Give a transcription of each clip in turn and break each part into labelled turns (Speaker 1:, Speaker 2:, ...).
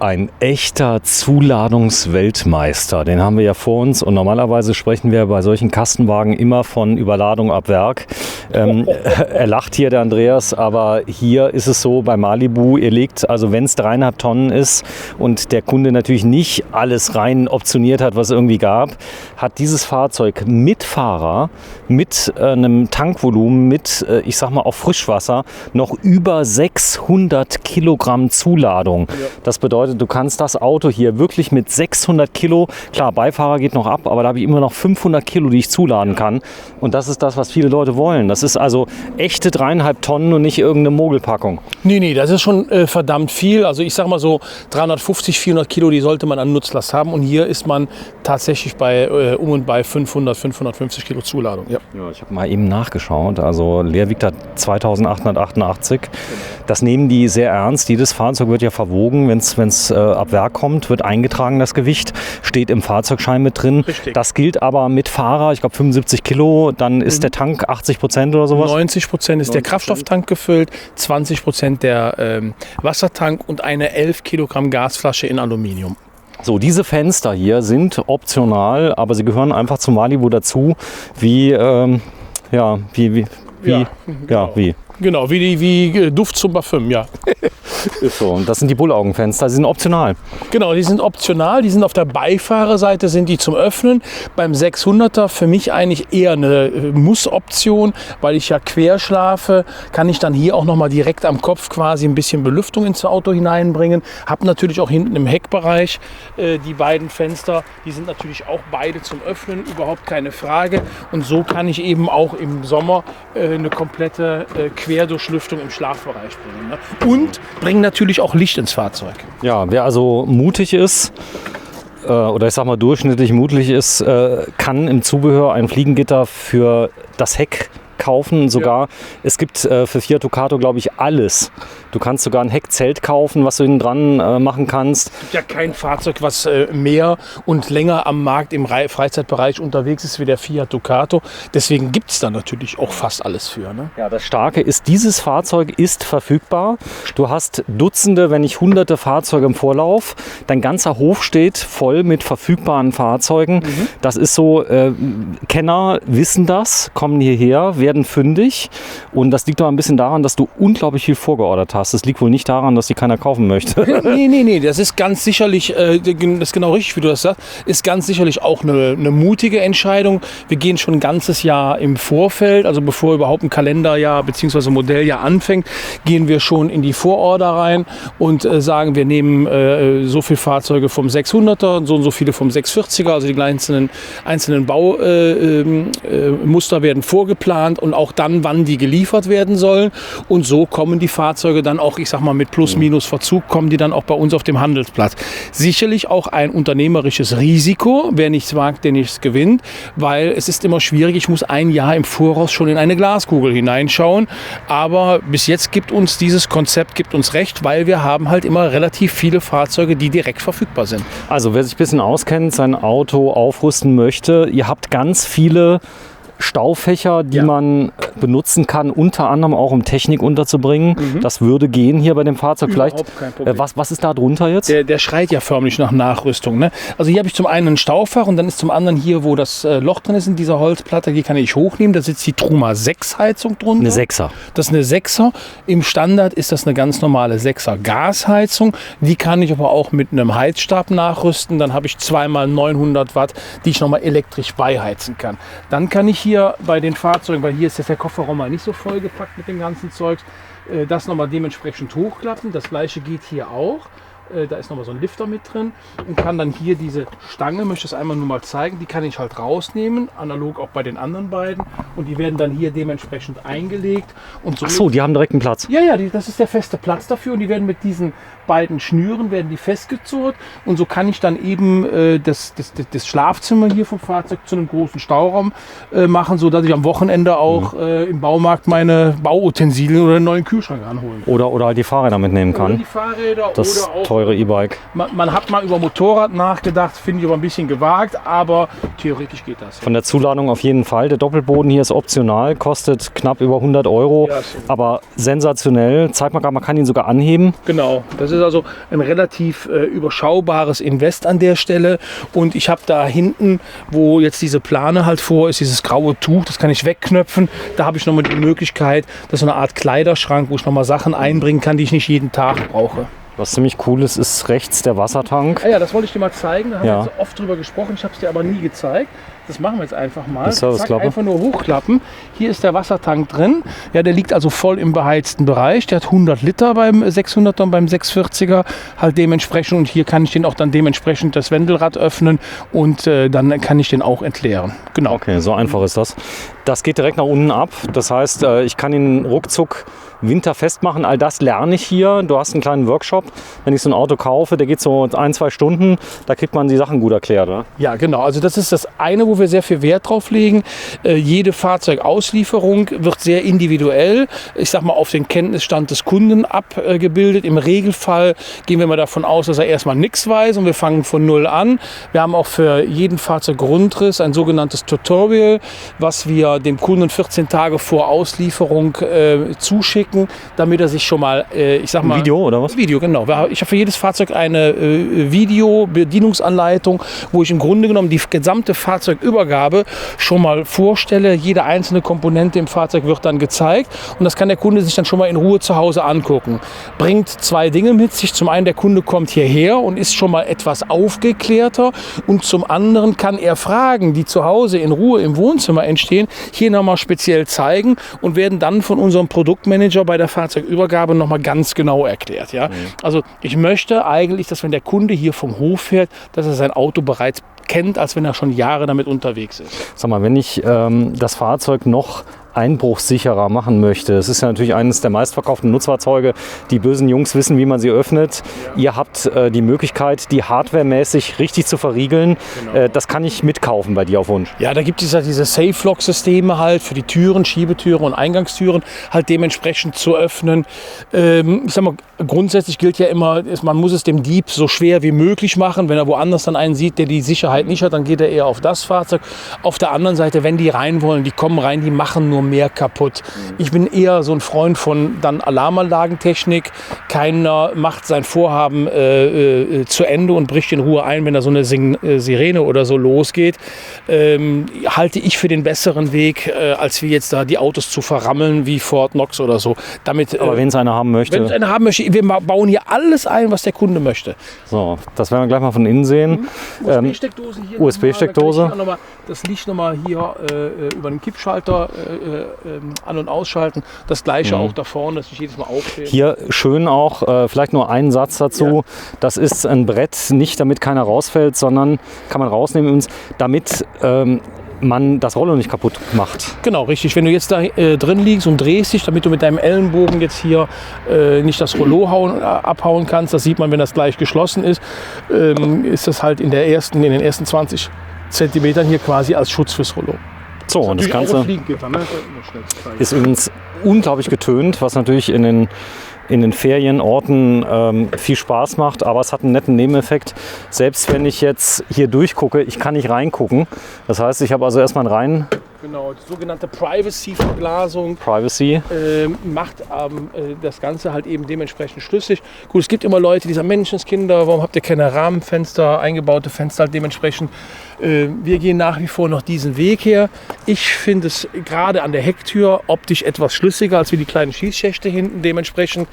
Speaker 1: Ein echter Zuladungsweltmeister, den haben wir ja vor uns und normalerweise sprechen wir bei solchen Kastenwagen immer von Überladung ab Werk. Er lacht hier, der Andreas, aber hier ist es so bei Malibu, ihr legt, also wenn es 3,5 Tonnen ist und der Kunde natürlich nicht alles rein optioniert hat, was es irgendwie gab, hat dieses Fahrzeug mit Fahrer, mit einem Tankvolumen, mit, ich sag mal, auch Frischwasser, noch über 600 Kilogramm Zuladung. Ja. Das bedeutet, du kannst das Auto hier wirklich mit 600 Kilo, klar, Beifahrer geht noch ab, aber da habe ich immer noch 500 Kilo, die ich zuladen kann. Und das ist das, was viele Leute wollen. Das ist also echte 3,5 Tonnen und nicht irgendeine Mogelpackung.
Speaker 2: Nee, das ist schon verdammt viel. Also ich sag mal so 350, 400 Kilo, die sollte man an Nutzlast haben. Und hier ist man tatsächlich bei um und bei 500, 550 Kilo Zuladung. Ja,
Speaker 1: ich habe mal eben nachgeschaut. Also leer wiegt da 2888. Das nehmen die sehr ernst. Jedes Fahrzeug wird ja verwogen, wenn es ab Werk kommt, wird eingetragen, das Gewicht, steht im Fahrzeugschein mit drin. Richtig. Das gilt aber mit Fahrer, ich glaube 75 Kilo, dann ist der Tank 80% oder sowas?
Speaker 2: 90% ist der Kraftstofftank gefüllt, 20% der Wassertank und eine 11 Kilogramm Gasflasche in Aluminium.
Speaker 1: So, diese Fenster hier sind optional, aber sie gehören einfach zum Malibu dazu, wie.
Speaker 2: Genau, wie Duft zum Parfüm, ja.
Speaker 1: Ist so. Und das sind die Bullaugenfenster, die sind optional.
Speaker 2: Genau, die sind optional, die sind auf der Beifahrerseite, sind die zum Öffnen. Beim 600er für mich eigentlich eher eine Muss-Option, weil ich ja quer schlafe, kann ich dann hier auch nochmal direkt am Kopf quasi ein bisschen Belüftung ins Auto hineinbringen. Hab natürlich auch hinten im Heckbereich die beiden Fenster, die sind natürlich auch beide zum Öffnen, überhaupt keine Frage. Und so kann ich eben auch im Sommer eine komplette Querdurchlüftung im Schlafbereich bringen. Ne? Und bringen natürlich auch Licht ins Fahrzeug.
Speaker 1: Ja, wer also mutig ist, oder ich sag mal durchschnittlich mutig ist, kann im Zubehör ein Fliegengitter für das Heck kaufen. Sogar, es gibt für Fiat Ducato, glaube ich, alles. Du kannst sogar ein Heckzelt kaufen, was du hinten dran machen kannst.
Speaker 2: Es gibt ja kein Fahrzeug, was mehr und länger am Markt im Freizeitbereich unterwegs ist wie der Fiat Ducato. Deswegen gibt es da natürlich auch fast alles für. Ne?
Speaker 1: Ja, das Starke ist, dieses Fahrzeug ist verfügbar. Du hast Dutzende, wenn nicht Hunderte Fahrzeuge im Vorlauf. Dein ganzer Hof steht voll mit verfügbaren Fahrzeugen. Mhm. Das ist so, Kenner wissen das, kommen hierher, werden fündig. Und das liegt doch ein bisschen daran, dass du unglaublich viel vorgeordert hast. Das liegt wohl nicht daran, dass die keiner kaufen möchte.
Speaker 2: Nee, das ist ganz sicherlich, das ist genau richtig, wie du das sagst, ist ganz sicherlich auch eine mutige Entscheidung. Wir gehen schon ein ganzes Jahr im Vorfeld, also bevor überhaupt ein Kalenderjahr bzw. Modelljahr anfängt, gehen wir schon in die Vororder rein und sagen, wir nehmen so viele Fahrzeuge vom 600er und so viele vom 640er, also die einzelnen Baumuster werden vorgeplant und auch dann, wann die geliefert werden sollen. Und so kommen die Fahrzeuge dann auch, ich sag mal, mit plus-minus Verzug, kommen die dann auch bei uns auf dem Handelsplatz. Sicherlich auch ein unternehmerisches Risiko. Wer nichts wagt, der nichts gewinnt, weil es ist immer schwierig. Ich muss ein Jahr im Voraus schon in eine Glaskugel hineinschauen. Aber bis jetzt gibt uns dieses Konzept recht, weil wir haben halt immer relativ viele Fahrzeuge, die direkt verfügbar sind.
Speaker 1: Also wer sich ein bisschen auskennt, sein Auto aufrüsten möchte, ihr habt ganz viele Staufächer, die man benutzen kann, unter anderem auch um Technik unterzubringen. Mhm. Das würde gehen hier bei dem Fahrzeug. Vielleicht, was ist da drunter jetzt?
Speaker 2: Der schreit ja förmlich nach Nachrüstung. Ne? Also hier habe ich zum einen ein Staufach und dann ist zum anderen hier, wo das Loch drin ist in dieser Holzplatte, die kann ich hochnehmen. Da sitzt die Truma 6 Heizung drunter.
Speaker 1: Eine 6er.
Speaker 2: Das ist eine 6er. Im Standard ist das eine ganz normale 6er Gasheizung. Die kann ich aber auch mit einem Heizstab nachrüsten. Dann habe ich 2x900 Watt, die ich nochmal elektrisch beiheizen kann. Dann kann ich hier bei den Fahrzeugen, weil hier ist der Kofferraum mal nicht so vollgepackt mit dem ganzen Zeugs, das nochmal dementsprechend hochklappen. Das gleiche geht hier auch. Da ist nochmal so ein Lifter mit drin und kann dann hier diese Stange, möchte ich das einmal nur mal zeigen, die kann ich halt rausnehmen, analog auch bei den anderen beiden und die werden dann hier dementsprechend eingelegt. Und
Speaker 1: ach so, die haben direkt einen Platz?
Speaker 2: Ja, das ist der feste Platz dafür und die werden mit diesen beiden Schnüren werden die festgezurrt und so kann ich dann eben das Schlafzimmer hier vom Fahrzeug zu einem großen Stauraum machen, sodass ich am Wochenende auch im Baumarkt meine Bauutensilien oder einen neuen Kühlschrank anholen kann.
Speaker 1: Oder halt die Fahrräder mitnehmen kann.
Speaker 2: Oder die Fahrräder
Speaker 1: das
Speaker 2: oder auch
Speaker 1: toll. teure E-Bike.
Speaker 2: Man hat mal über Motorrad nachgedacht, finde ich aber ein bisschen gewagt, aber theoretisch geht das.
Speaker 1: Von der Zuladung auf jeden Fall. Der Doppelboden hier ist optional, kostet knapp über 100 Euro,
Speaker 2: Ja,
Speaker 1: aber sensationell. Zeig mal gerade, man kann ihn sogar anheben.
Speaker 2: Genau, das ist also ein relativ überschaubares Invest an der Stelle. Und ich habe da hinten, wo jetzt diese Plane halt vor ist, dieses graue Tuch, das kann ich wegknöpfen. Da habe ich nochmal die Möglichkeit, das ist so eine Art Kleiderschrank, wo ich nochmal Sachen einbringen kann, die ich nicht jeden Tag brauche.
Speaker 1: Was ziemlich cool ist rechts der Wassertank.
Speaker 2: Ah ja, das wollte ich dir mal zeigen. Da haben
Speaker 1: Ja.
Speaker 2: wir jetzt oft drüber gesprochen. Ich habe es dir aber nie gezeigt. Das machen wir jetzt einfach mal.
Speaker 1: Die Serviceklappe.
Speaker 2: Einfach nur hochklappen. Hier ist der Wassertank drin. Ja, der liegt also voll im beheizten Bereich. Der hat 100 Liter beim 600er und beim 640er halt dementsprechend. Und hier kann ich den auch dann dementsprechend das Wendelrad öffnen und dann kann ich den auch entleeren. Genau.
Speaker 1: Okay, so einfach ist das. Das geht direkt nach unten ab. Das heißt, ich kann ihn ruckzuck winterfest machen. All das lerne ich hier. Du hast einen kleinen Workshop. Wenn ich so ein Auto kaufe, der geht so 1-2 Stunden. Da kriegt man die Sachen gut erklärt, oder?
Speaker 2: Ja, genau. Also das ist das eine, wo wir sehr viel Wert drauf legen. Jede Fahrzeugauslieferung wird sehr individuell, ich sag mal, auf den Kenntnisstand des Kunden abgebildet. Im Regelfall gehen wir mal davon aus, dass er erstmal nichts weiß und wir fangen von Null an. Wir haben auch für jeden Fahrzeuggrundriss ein sogenanntes Tutorial, was wir dem Kunden 14 Tage vor Auslieferung zuschicken, damit er sich schon mal, ich sag mal...
Speaker 1: Video oder was?
Speaker 2: Video, genau. Ich habe für jedes Fahrzeug eine Video-Bedienungsanleitung, wo ich im Grunde genommen die gesamte Fahrzeugübergabe schon mal vorstelle. Jede einzelne Komponente im Fahrzeug wird dann gezeigt und das kann der Kunde sich dann schon mal in Ruhe zu Hause angucken. Bringt zwei Dinge mit sich. Zum einen, der Kunde kommt hierher und ist schon mal etwas aufgeklärter und zum anderen kann er Fragen, die zu Hause in Ruhe im Wohnzimmer entstehen, hier nochmal speziell zeigen und werden dann von unserem Produktmanager bei der Fahrzeugübergabe nochmal ganz genau erklärt. Ja? Also ich möchte eigentlich, dass wenn der Kunde hier vom Hof fährt, dass er sein Auto bereits kennt, als wenn er schon Jahre damit unterwegs ist.
Speaker 1: Sag mal, wenn ich das Fahrzeug noch einbruchssicherer machen möchte. Es ist ja natürlich eines der meistverkauften Nutzfahrzeuge. Die bösen Jungs wissen, wie man sie öffnet. Ja. Ihr habt die Möglichkeit, die hardwaremäßig richtig zu verriegeln. Genau. Das kann ich mitkaufen bei dir auf Wunsch.
Speaker 2: Ja, da gibt es ja diese Safe-Lock-Systeme halt für die Türen, Schiebetüren und Eingangstüren halt dementsprechend zu öffnen. Ich sag mal, grundsätzlich gilt ja immer, man muss es dem Dieb so schwer wie möglich machen. Wenn er woanders dann einen sieht, der die Sicherheit nicht hat, dann geht er eher auf das Fahrzeug. Auf der anderen Seite, wenn die rein wollen, die kommen rein, die machen nur mehr kaputt. Ich bin eher so ein Freund von dann Alarmanlagentechnik. Keiner macht sein Vorhaben zu Ende und bricht in Ruhe ein, wenn da so eine Sirene oder so losgeht. Halte ich für den besseren Weg, als wie jetzt da die Autos zu verrammeln wie Fort Knox oder so. Damit,
Speaker 1: aber wenn es einer haben möchte?
Speaker 2: Wenn es einer haben möchte, wir bauen hier alles ein, was der Kunde möchte.
Speaker 1: So, das werden wir gleich mal von innen sehen.
Speaker 2: USB-Steckdose hier.
Speaker 1: USB-Steckdose.
Speaker 2: Das Licht nochmal hier über den Kippschalter an- und ausschalten. Das gleiche auch da vorne, dass ich jedes Mal aufstehe.
Speaker 1: Hier schön auch, vielleicht nur einen Satz dazu. Ja. Das ist ein Brett, nicht damit keiner rausfällt, sondern kann man rausnehmen, übrigens, damit man das Rollo nicht kaputt macht.
Speaker 2: Genau, richtig. Wenn du jetzt da drin liegst und drehst dich, damit du mit deinem Ellenbogen jetzt hier nicht das Rollo abhauen kannst, das sieht man, wenn das gleich geschlossen ist, ist das halt in den ersten 20 Zentimetern hier quasi als Schutz fürs Rollo.
Speaker 1: So, und das Ganze ist übrigens unglaublich getönt, was natürlich in den Ferienorten viel Spaß macht, aber es hat einen netten Nebeneffekt. Selbst wenn ich jetzt hier durchgucke, ich kann nicht reingucken. Das heißt, ich habe also erstmal rein.
Speaker 2: Genau, die sogenannte Privacy-Verglasung macht das Ganze halt eben dementsprechend schlüssig. Gut, es gibt immer Leute, die sagen, Menschenskinder, warum habt ihr keine Rahmenfenster, eingebaute Fenster halt dementsprechend? Wir gehen nach wie vor noch diesen Weg her. Ich finde es gerade an der Hecktür optisch etwas schlüssiger als wie die kleinen Schießschächte hinten dementsprechend.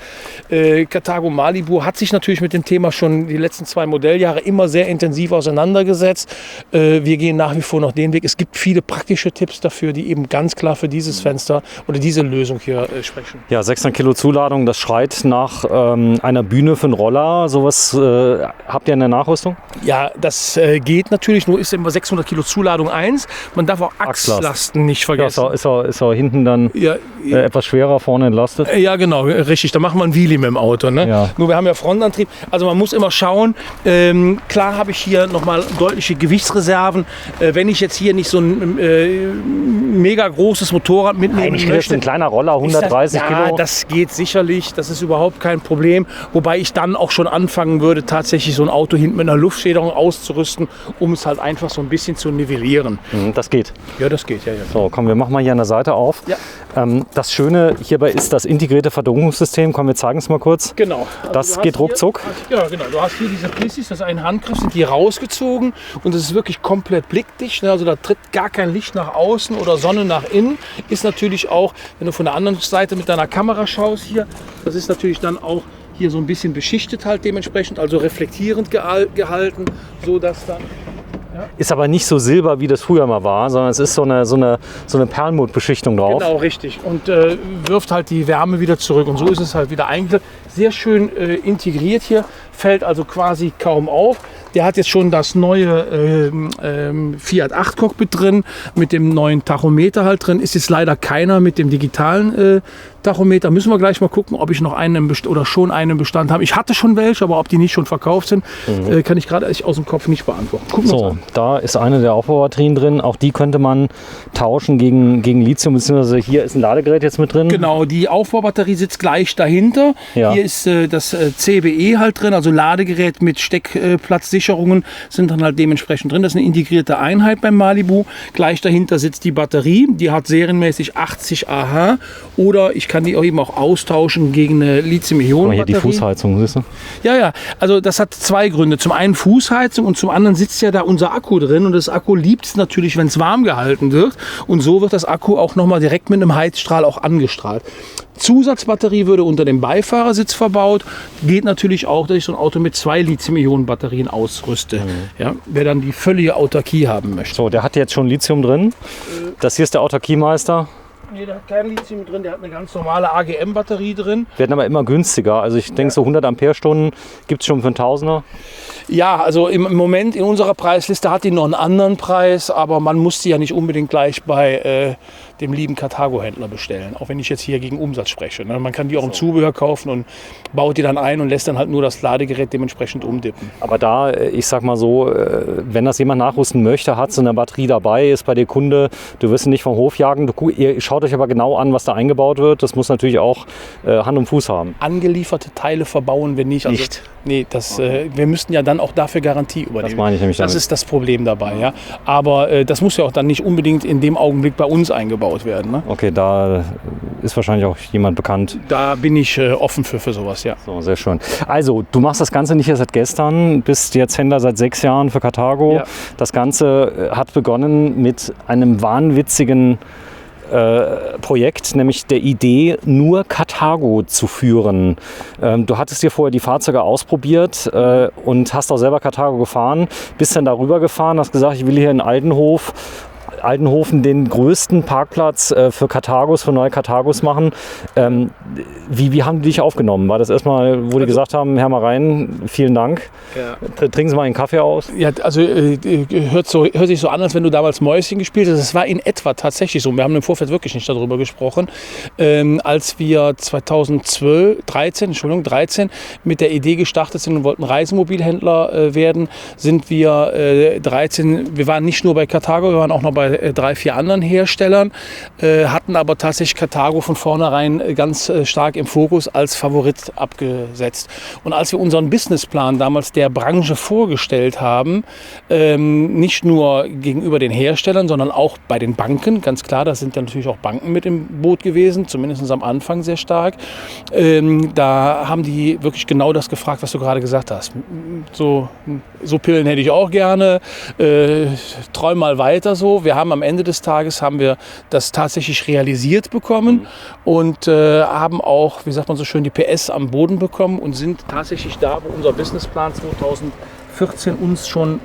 Speaker 2: Carthago Malibu hat sich natürlich mit dem Thema schon die letzten 2 Modelljahre immer sehr intensiv auseinandergesetzt. Wir gehen nach wie vor noch den Weg. Es gibt viele praktische Tipps dafür, die eben ganz klar für dieses Fenster oder diese Lösung hier sprechen.
Speaker 1: Ja, 600 Kilo Zuladung, das schreit nach einer Bühne für einen Roller. Sowas habt ihr in der Nachrüstung?
Speaker 2: Ja, das geht natürlich, nur ist sehen wir 600 Kilo Zuladung 1. Man darf auch Achslasten nicht vergessen.
Speaker 1: Ja, ist er hinten dann etwas schwerer, vorne entlastet?
Speaker 2: Ja, genau, richtig. Da machen wir ein Wheelie mit dem Auto. Ne?
Speaker 1: Ja.
Speaker 2: Nur wir haben ja Frontantrieb. Also man muss immer schauen. Klar habe ich hier nochmal deutliche Gewichtsreserven. Wenn ich jetzt hier nicht so ein mega großes Motorrad mitnehmen
Speaker 1: Eigentlich
Speaker 2: möchte.
Speaker 1: ein kleiner Roller, 130 Kilo.
Speaker 2: Ja, das geht sicherlich. Das ist überhaupt kein Problem. Wobei ich dann auch schon anfangen würde, tatsächlich so ein Auto hinten mit einer Luftfederung auszurüsten, um es halt einfach so ein bisschen zu nivellieren.
Speaker 1: Das geht.
Speaker 2: Ja, das geht, ja.
Speaker 1: So, komm, wir machen mal hier an der Seite auf.
Speaker 2: Ja.
Speaker 1: Das Schöne hierbei ist das integrierte Verdunklungssystem. Komm, wir zeigen es mal kurz.
Speaker 2: Genau. Also
Speaker 1: das geht ruckzuck.
Speaker 2: Ja, genau. Du hast hier diese Plissis, das ist ein Handgriff, sind die rausgezogen und das ist wirklich komplett blickdicht. Also da tritt gar kein Licht nach außen oder Sonne nach innen. Ist natürlich auch, wenn du von der anderen Seite mit deiner Kamera schaust hier, das ist natürlich dann auch hier so ein bisschen beschichtet halt dementsprechend, also reflektierend gehalten, so dass dann...
Speaker 1: Ist aber nicht so silber, wie das früher mal war, sondern es ist so eine Perlmuttbeschichtung drauf.
Speaker 2: Genau, richtig. Und wirft halt die Wärme wieder zurück. Und so ist es halt wieder eigentlich sehr schön integriert hier. Fällt also quasi kaum auf. Der hat jetzt schon das neue Fiat 8 Cockpit drin, mit dem neuen Tachometer halt drin. Ist jetzt leider keiner mit dem digitalen Tachometer. Müssen wir gleich mal gucken, ob ich noch einen oder schon einen im Bestand habe. Ich hatte schon welche, aber ob die nicht schon verkauft sind, kann ich gerade aus dem Kopf nicht beantworten. Gucken wir uns an.
Speaker 1: Da ist eine der Aufbaubatterien drin. Auch die könnte man tauschen gegen Lithium, beziehungsweise hier ist ein Ladegerät jetzt mit drin.
Speaker 2: Genau, die Aufbaubatterie sitzt gleich dahinter.
Speaker 1: Ja.
Speaker 2: Hier ist das CBE halt drin, also Ladegerät mit Steckplatzsicherungen sind dann halt dementsprechend drin. Das ist eine integrierte Einheit beim Malibu. Gleich dahinter sitzt die Batterie, die hat serienmäßig 80 Ah oder ich kann die auch eben auch austauschen gegen eine Lithium-Ionen-Batterie.
Speaker 1: Hier die Fußheizung, siehst du?
Speaker 2: Ja, also das hat zwei Gründe. Zum einen Fußheizung und zum anderen sitzt ja da unser Akku drin und das Akku liebt es natürlich, wenn es warm gehalten wird und so wird das Akku auch nochmal direkt mit einem Heizstrahl auch angestrahlt. Zusatzbatterie würde unter dem Beifahrersitz verbaut. Geht natürlich auch, dass ich so ein Auto mit 2 Lithium-Ionen-Batterien ausrüste. Ja, wer dann die völlige Autarkie haben möchte.
Speaker 1: So, der hat jetzt schon Lithium drin. Das hier ist der Autarkiemeister.
Speaker 2: Nee, der hat kein Lithium drin, der hat eine ganz normale AGM-Batterie drin.
Speaker 1: Werden aber immer günstiger. Also ich denke, so 100 Ampere-Stunden gibt es schon für einen Tausender.
Speaker 2: Ja, also im Moment in unserer Preisliste hat die noch einen anderen Preis, aber man muss die ja nicht unbedingt gleich bei dem lieben Karthago-Händler bestellen, auch wenn ich jetzt hier gegen Umsatz spreche. Ne? Man kann die auch im Zubehör kaufen und baut die dann ein und lässt dann halt nur das Ladegerät dementsprechend umdippen.
Speaker 1: Aber da, ich sag mal so, wenn das jemand nachrüsten möchte, hat so eine Batterie dabei, ist bei dir Kunde, du wirst ihn nicht vom Hof jagen, ihr schaut euch aber genau an, was da eingebaut wird. Das muss natürlich auch Hand und Fuß haben.
Speaker 2: Angelieferte Teile verbauen wir nicht. Also,
Speaker 1: nicht?
Speaker 2: Nee, wir müssten ja dann auch dafür Garantie übernehmen.
Speaker 1: Das meine ich nämlich damit.
Speaker 2: Das ist das Problem dabei. Ja? Aber das muss ja auch dann nicht unbedingt in dem Augenblick bei uns eingebaut werden. Ne?
Speaker 1: Okay, da ist wahrscheinlich auch jemand bekannt.
Speaker 2: Da bin ich offen für sowas, ja.
Speaker 1: So, sehr schön. Also, du machst das Ganze nicht erst seit gestern, bist jetzt Händler seit 6 Jahren für Karthago. Ja. Das Ganze hat begonnen mit einem wahnwitzigen Projekt, nämlich der Idee, nur Karthago zu führen. Du hattest dir vorher die Fahrzeuge ausprobiert und hast auch selber Karthago gefahren, bist dann darüber gefahren, hast gesagt, ich will hier in Aldenhofen den größten Parkplatz für Karthagos, für neue Karthagos machen. Wie haben die dich aufgenommen? War das erstmal, wo die gesagt haben, Herr Marein, vielen Dank, trinken Sie mal einen Kaffee aus?
Speaker 2: Ja, also hört sich so an, als wenn du damals Mäuschen gespielt hast. Das war in etwa tatsächlich so. Wir haben im Vorfeld wirklich nicht darüber gesprochen. Als wir 2013 mit der Idee gestartet sind und wollten Reisemobilhändler werden, sind wir wir waren nicht nur bei Karthago, wir waren auch noch bei 3, 4 anderen Herstellern, hatten aber tatsächlich Karthago von vornherein ganz stark im Fokus als Favorit abgesetzt. Und als wir unseren Businessplan damals der Branche vorgestellt haben, nicht nur gegenüber den Herstellern, sondern auch bei den Banken, ganz klar, da sind ja natürlich auch Banken mit im Boot gewesen, zumindest am Anfang sehr stark, da haben die wirklich genau das gefragt, was du gerade gesagt hast. So Pillen hätte ich auch gerne, träum mal weiter so. Wir haben am Ende des Tages das tatsächlich realisiert bekommen und haben auch, wie sagt man so schön, die PS am Boden bekommen und sind tatsächlich da, wo unser Businessplan 14 uns schon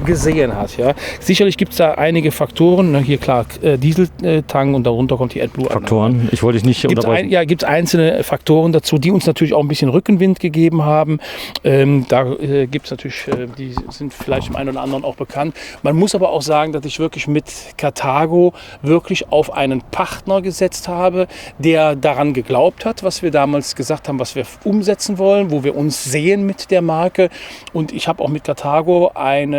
Speaker 2: gesehen hat. Ja. Sicherlich gibt es da einige Faktoren. Na, hier klar, Dieseltank und darunter kommt die AdBlue.
Speaker 1: Faktoren? Ich wollte dich nicht unterbrechen.
Speaker 2: Gibt es einzelne Faktoren dazu, die uns natürlich auch ein bisschen Rückenwind gegeben haben. Da gibt es natürlich, die sind vielleicht dem einen oder anderen auch bekannt. Man muss aber auch sagen, dass ich wirklich mit Carthago wirklich auf einen Partner gesetzt habe, der daran geglaubt hat, was wir damals gesagt haben, was wir umsetzen wollen, wo wir uns sehen mit der Marke. Und ich habe auch mit Carthago eine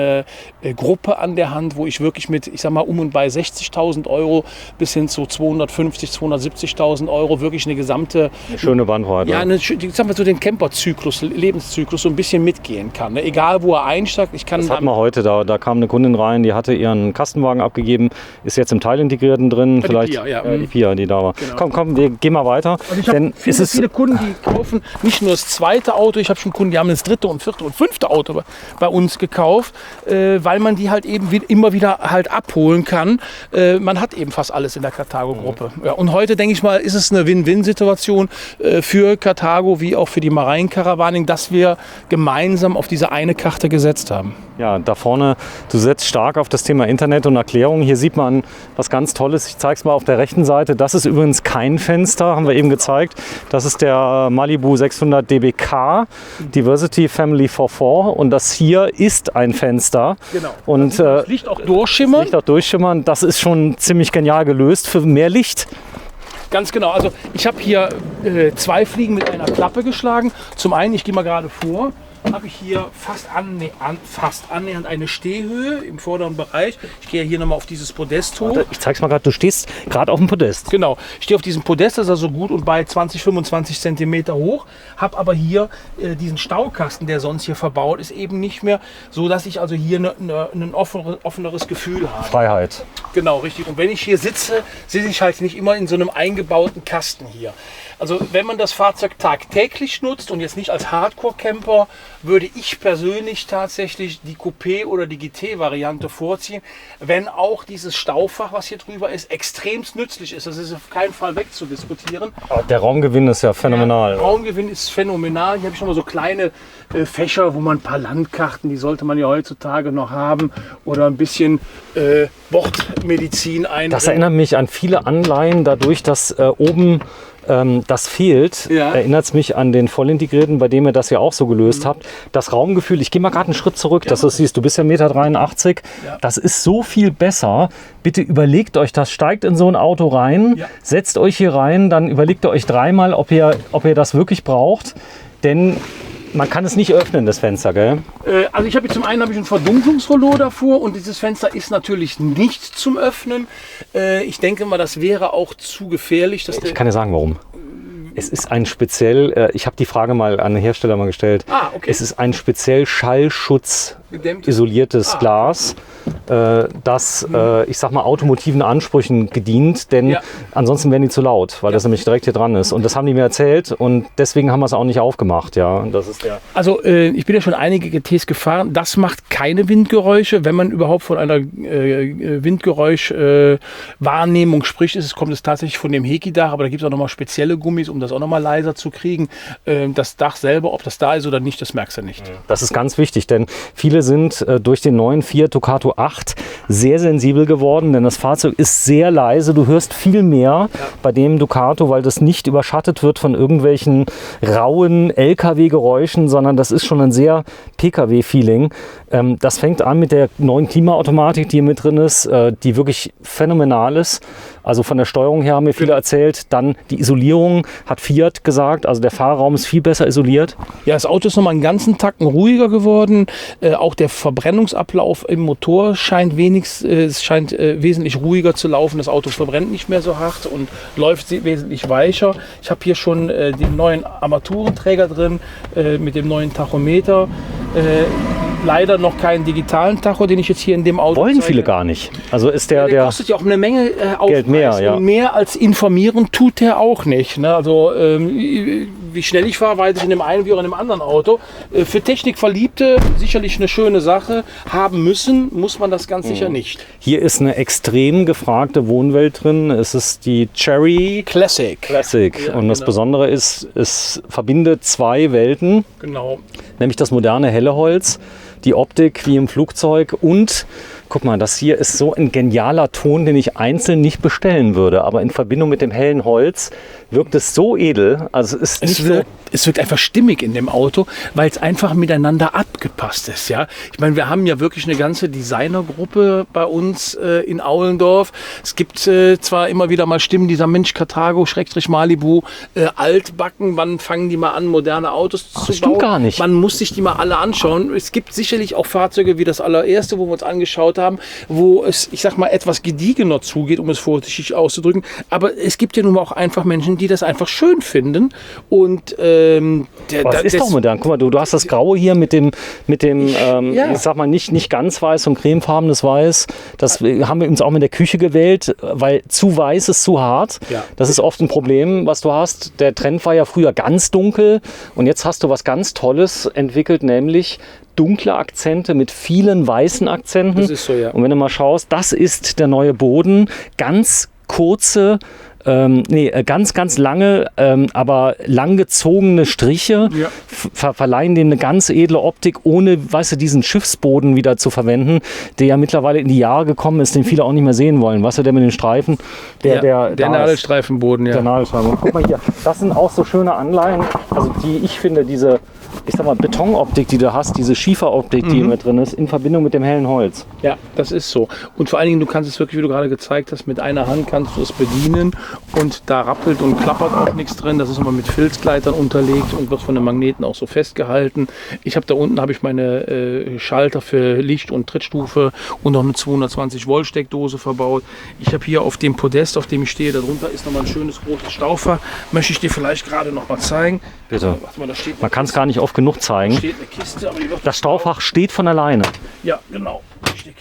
Speaker 2: Gruppe an der Hand, wo ich wirklich mit, ich sag mal, und bei 60.000 Euro bis hin zu 250.000, 270.000 Euro wirklich eine gesamte...
Speaker 1: Eine schöne Bandbreite.
Speaker 2: Ja, ich sag mal so den Camperzyklus, Lebenszyklus so ein bisschen mitgehen kann. Ne? Egal, wo er einsteigt. Das
Speaker 1: hatten wir heute, da kam eine Kundin rein, die hatte ihren Kastenwagen abgegeben, ist jetzt im Teilintegrierten drin.
Speaker 2: Die
Speaker 1: vielleicht
Speaker 2: Pia, ja.
Speaker 1: Die Pia, die da war.
Speaker 2: Genau.
Speaker 1: Komm, wir gehen mal weiter.
Speaker 2: Also ich habe viele Kunden, die kaufen nicht nur das zweite Auto, ich habe schon Kunden, die haben das dritte und vierte und fünfte Auto bei uns gekauft, weil man die halt eben immer wieder halt abholen kann. Man hat eben fast alles in der Carthago-Gruppe. Ja, und heute, denke ich mal, ist es eine Win-Win-Situation für Carthago wie auch für die Marine Caravaning, dass wir gemeinsam auf diese eine Karte gesetzt haben.
Speaker 1: Ja, da vorne, du setzt stark auf das Thema Internet und Erklärung. Hier sieht man was ganz Tolles. Ich zeige es mal auf der rechten Seite. Das ist übrigens kein Fenster, haben wir eben gezeigt. Das ist der Malibu 600 DBK, Diversity Family 44. Und das hier ist ein Fenster.
Speaker 2: Genau.
Speaker 1: Und
Speaker 2: das Licht auch durchschimmern.
Speaker 1: Licht auch durchschimmern. Das ist schon ziemlich genial gelöst für mehr Licht.
Speaker 2: Ganz genau. Also ich habe hier 2 Fliegen mit einer Klappe geschlagen. Zum einen, ich gehe mal gerade vor, habe ich hier fast annähernd eine Stehhöhe im vorderen Bereich. Ich gehe hier nochmal auf dieses Podest hoch.
Speaker 1: Warte, ich zeig's mal gerade, du stehst gerade auf dem Podest.
Speaker 2: Genau, ich stehe auf diesem Podest, das ist also gut und bei 20, 25 Zentimeter hoch. Habe aber hier diesen Staukasten, der sonst hier verbaut ist, eben nicht mehr, so dass ich also hier ein offeneres Gefühl habe.
Speaker 1: Freiheit.
Speaker 2: Genau, richtig. Und wenn ich hier sitze ich halt nicht immer in so einem eingebauten Kasten hier. Also wenn man das Fahrzeug tagtäglich nutzt und jetzt nicht als Hardcore-Camper, würde ich persönlich tatsächlich die Coupé oder die GT-Variante vorziehen, wenn auch dieses Staufach, was hier drüber ist, extremst nützlich ist. Das ist auf keinen Fall wegzudiskutieren.
Speaker 1: Der Raumgewinn ist ja phänomenal.
Speaker 2: Der Raumgewinn ist phänomenal. Hier habe ich schon mal so kleine Fächer, wo man ein paar Landkarten, die sollte man ja heutzutage noch haben, oder ein bisschen Bordmedizin einbringen.
Speaker 1: Das erinnert mich an viele Anleihen, dadurch, dass oben das fehlt, erinnert es mich an den Vollintegrierten, bei dem ihr das ja auch so gelöst habt. Das Raumgefühl, ich gehe mal gerade einen Schritt zurück, dass du es siehst, du bist ja 1,83 Meter, das ist so viel besser. Bitte überlegt euch das, steigt in so ein Auto rein, setzt euch hier rein, dann überlegt ihr euch dreimal, ob ihr das wirklich braucht, denn man kann es nicht öffnen, das Fenster, gell?
Speaker 2: Also zum einen habe ich ein Verdunklungsrollo davor und dieses Fenster ist natürlich nicht zum Öffnen. Ich denke mal, das wäre auch zu gefährlich.
Speaker 1: Ich kann dir sagen, warum. Es ist ein speziell, ich habe die Frage mal an den Hersteller mal gestellt,
Speaker 2: okay.
Speaker 1: Es ist ein speziell Schallschutz isoliertes Glas, das, ich sag mal, automotiven Ansprüchen gedient, denn ansonsten wären die zu laut, weil das nämlich direkt hier dran ist. Und das haben die mir erzählt und deswegen haben wir es auch nicht aufgemacht. Ja. Und das ist
Speaker 2: also ich bin ja schon einige GTs gefahren, das macht keine Windgeräusche. Wenn man überhaupt von einer Windgeräuschwahrnehmung spricht, kommt es tatsächlich von dem Heki-Dach, aber da gibt es auch nochmal spezielle Gummis, um das auch nochmal leiser zu kriegen. Das Dach selber, ob das da ist oder nicht, das merkst du nicht.
Speaker 1: Das ist ganz wichtig, denn viele sind durch den neuen Fiat Ducato 8 sehr sensibel geworden, denn das Fahrzeug ist sehr leise. Du hörst viel mehr bei dem Ducato, weil das nicht überschattet wird von irgendwelchen rauen LKW-Geräuschen, sondern das ist schon ein sehr PKW-Feeling. Das fängt an mit der neuen Klimaautomatik, die hier mit drin ist, die wirklich phänomenal ist. Also von der Steuerung her haben mir viele erzählt. Dann die Isolierung, hat Fiat gesagt. Also der Fahrraum ist viel besser isoliert.
Speaker 2: Ja, das Auto ist nochmal einen ganzen Tacken ruhiger geworden. Auch der Verbrennungsablauf im Motor scheint wesentlich ruhiger zu laufen. Das Auto verbrennt nicht mehr so hart und läuft wesentlich weicher. Ich habe hier schon den neuen Armaturenträger drin mit dem neuen Tachometer. Leider noch keinen digitalen Tacho, den ich jetzt hier in dem Auto
Speaker 1: wollen
Speaker 2: zeige.
Speaker 1: Viele gar nicht. Also ist der
Speaker 2: kostet ja auch eine Menge Aufpreis.
Speaker 1: Geld mehr, ja.
Speaker 2: Und mehr als informieren tut der auch nicht. Ne? Also wie schnell ich fahre, weiß ich in dem einen wie auch in dem anderen Auto. Für Technikverliebte sicherlich eine schöne Sache. Haben müssen, muss man das ganz sicher nicht.
Speaker 1: Hier ist eine extrem gefragte Wohnwelt drin. Es ist die Cherry
Speaker 2: Classic.
Speaker 1: Ja, und das Besondere ist, es verbindet zwei Welten.
Speaker 2: Genau.
Speaker 1: Nämlich das moderne helle Holz, die Optik wie im Flugzeug und guck mal, das hier ist so ein genialer Ton, den ich einzeln nicht bestellen würde. Aber in Verbindung mit dem hellen Holz wirkt es so edel. Also
Speaker 2: es wirkt einfach stimmig in dem Auto, weil es einfach miteinander abgepasst ist. Ja? Ich meine, wir haben ja wirklich eine ganze Designergruppe bei uns in Aulendorf. Es gibt zwar immer wieder mal Stimmen, die sagen, Mensch, Karthago, Malibu, altbacken, wann fangen die mal an, moderne Autos zu bauen?
Speaker 1: Stimmt gar nicht.
Speaker 2: Man muss sich die mal alle anschauen. Es gibt sicherlich auch Fahrzeuge wie das allererste, wo wir uns angeschaut haben, wo es, ich sag mal, etwas gediegener zugeht, um es vorsichtig auszudrücken. Aber es gibt ja nun mal auch einfach Menschen, die das einfach schön finden. Und
Speaker 1: das ist doch modern. Guck mal, du hast das Graue hier mit dem ich sag mal, nicht ganz weiß und cremefarbenes Weiß. Das haben wir uns auch mit der Küche gewählt, weil zu weiß ist zu hart.
Speaker 2: Ja.
Speaker 1: Das ist oft ein Problem, was du hast. Der Trend war ja früher ganz dunkel und jetzt hast du was ganz Tolles entwickelt, nämlich dunkle Akzente mit vielen weißen Akzenten.
Speaker 2: Das ist so, ja.
Speaker 1: Und wenn du mal schaust, das ist der neue Boden. Ganz kurze, ganz lange, aber langgezogene Striche verleihen dem eine ganz edle Optik, ohne, weißt du, diesen Schiffsboden wieder zu verwenden, der ja mittlerweile in die Jahre gekommen ist, den viele auch nicht mehr sehen wollen. Weißt du, der mit den Streifen,
Speaker 2: der Nadelstreifenboden, ja.
Speaker 1: Der Nadelstreifen. Und guck mal hier, das sind auch so schöne Anleihen, also die ich finde, diese, ich sag mal, Betonoptik, die du hast, diese Schieferoptik, die mit drin ist, in Verbindung mit dem hellen Holz.
Speaker 2: Ja, das ist so. Und vor allen Dingen, du kannst es wirklich, wie du gerade gezeigt hast, mit einer Hand kannst du es bedienen und da rappelt und klappert auch nichts drin. Das ist immer mit Filzgleitern unterlegt und wird von den Magneten auch so festgehalten. Ich habe da unten meine Schalter für Licht und Trittstufe und noch eine 220 Volt Steckdose verbaut. Ich habe hier auf dem Podest, auf dem ich stehe, darunter ist nochmal ein schönes großes Staufach. Möchte ich dir vielleicht gerade noch mal zeigen.
Speaker 1: Bitte.
Speaker 2: Warte mal, da steht
Speaker 1: Man kann es gar nicht oft genug zeigen.
Speaker 2: steht eine Kiste, aber die wird
Speaker 1: Das Staufach steht von alleine.
Speaker 2: Ja, genau.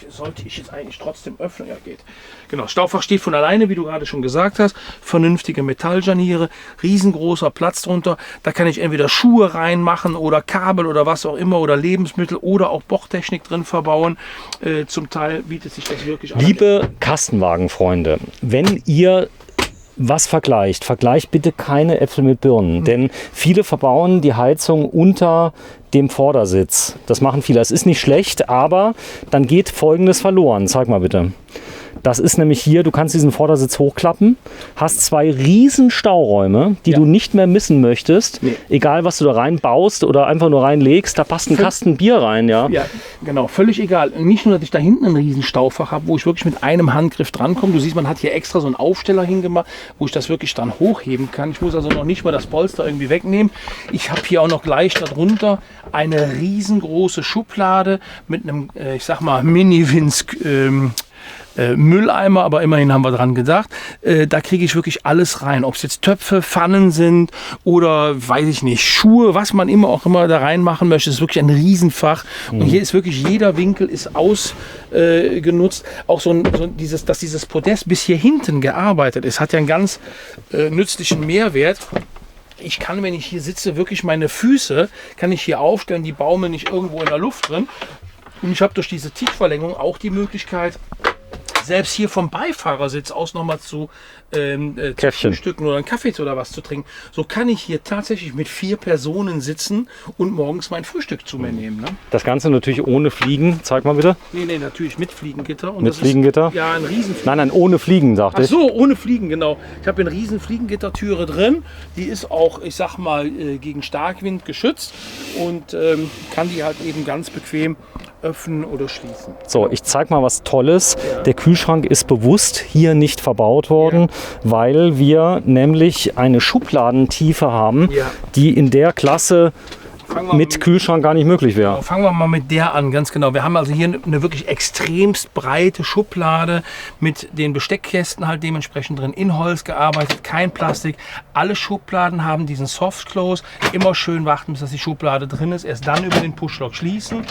Speaker 2: Sollte ich jetzt eigentlich trotzdem öffnen? Ja, geht. Genau, Staufach steht von alleine, wie du gerade schon gesagt hast. Vernünftige Metallscharniere, riesengroßer Platz drunter. Da kann ich entweder Schuhe reinmachen oder Kabel oder was auch immer oder Lebensmittel oder auch Bochtechnik drin verbauen. Zum Teil bietet sich das wirklich an.
Speaker 1: Liebe Kastenwagenfreunde, wenn ihr was vergleicht bitte keine Äpfel mit Birnen, denn viele verbauen die Heizung unter dem Vordersitz. Das machen viele. Das ist nicht schlecht, aber dann geht Folgendes verloren. Zeig mal bitte. Das ist nämlich hier, du kannst diesen Vordersitz hochklappen, hast zwei riesen Stauräume, die du nicht mehr missen möchtest. Nee. Egal, was du da reinbaust oder einfach nur reinlegst, da passt ein Kasten Bier rein. Ja,
Speaker 2: genau, völlig egal. Nicht nur, dass ich da hinten ein riesen Staufach habe, wo ich wirklich mit einem Handgriff drankomme. Du siehst, man hat hier extra so einen Aufsteller hingemacht, wo ich das wirklich dann hochheben kann. Ich muss also noch nicht mal das Polster irgendwie wegnehmen. Ich habe hier auch noch gleich darunter eine riesengroße Schublade mit einem, ich sag mal, Mini-Vince Mülleimer, aber immerhin haben wir dran gedacht. Da kriege ich wirklich alles rein. Ob es jetzt Töpfe, Pfannen sind oder, weiß ich nicht, Schuhe, was man immer da reinmachen möchte. Das ist wirklich ein Riesenfach. Und hier ist wirklich jeder Winkel ist ausgenutzt. Auch dass dieses Podest bis hier hinten gearbeitet ist, hat ja einen ganz nützlichen Mehrwert. Ich kann, wenn ich hier sitze, wirklich meine Füße kann ich hier aufstellen, die baumeln nicht irgendwo in der Luft drin. Und ich habe durch diese Tischverlängerung auch die Möglichkeit, selbst hier vom Beifahrersitz aus nochmal zu Frühstücken oder einen Kaffee oder was zu trinken. So kann ich hier tatsächlich mit 4 Personen sitzen und morgens mein Frühstück zu mir nehmen. Ne?
Speaker 1: Das Ganze natürlich ohne Fliegen. Zeig mal bitte.
Speaker 2: Nee, natürlich mit Fliegengitter. Und
Speaker 1: mit Fliegengitter?
Speaker 2: Ja, ein riesen
Speaker 1: Nein, ohne Fliegen, sagte ich.
Speaker 2: Ach so, ohne Fliegen, genau. Ich habe eine riesen Fliegengittertüre drin. Die ist auch, ich sag mal, gegen Starkwind geschützt und kann die halt eben ganz bequem öffnen oder schließen.
Speaker 1: So, ich zeig mal was Tolles. Ja. Der Kühlschrank ist bewusst hier nicht verbaut worden, weil wir nämlich eine Schubladentiefe haben, die in der Klasse mit Kühlschrank gar nicht möglich wäre.
Speaker 2: Fangen wir mal mit der an, ganz genau. Wir haben also hier eine wirklich extremst breite Schublade mit den Besteckkästen halt dementsprechend drin, in Holz gearbeitet, kein Plastik. Alle Schubladen haben diesen Soft Close. Immer schön warten, bis die Schublade drin ist. Erst dann über den Pushlock schließen.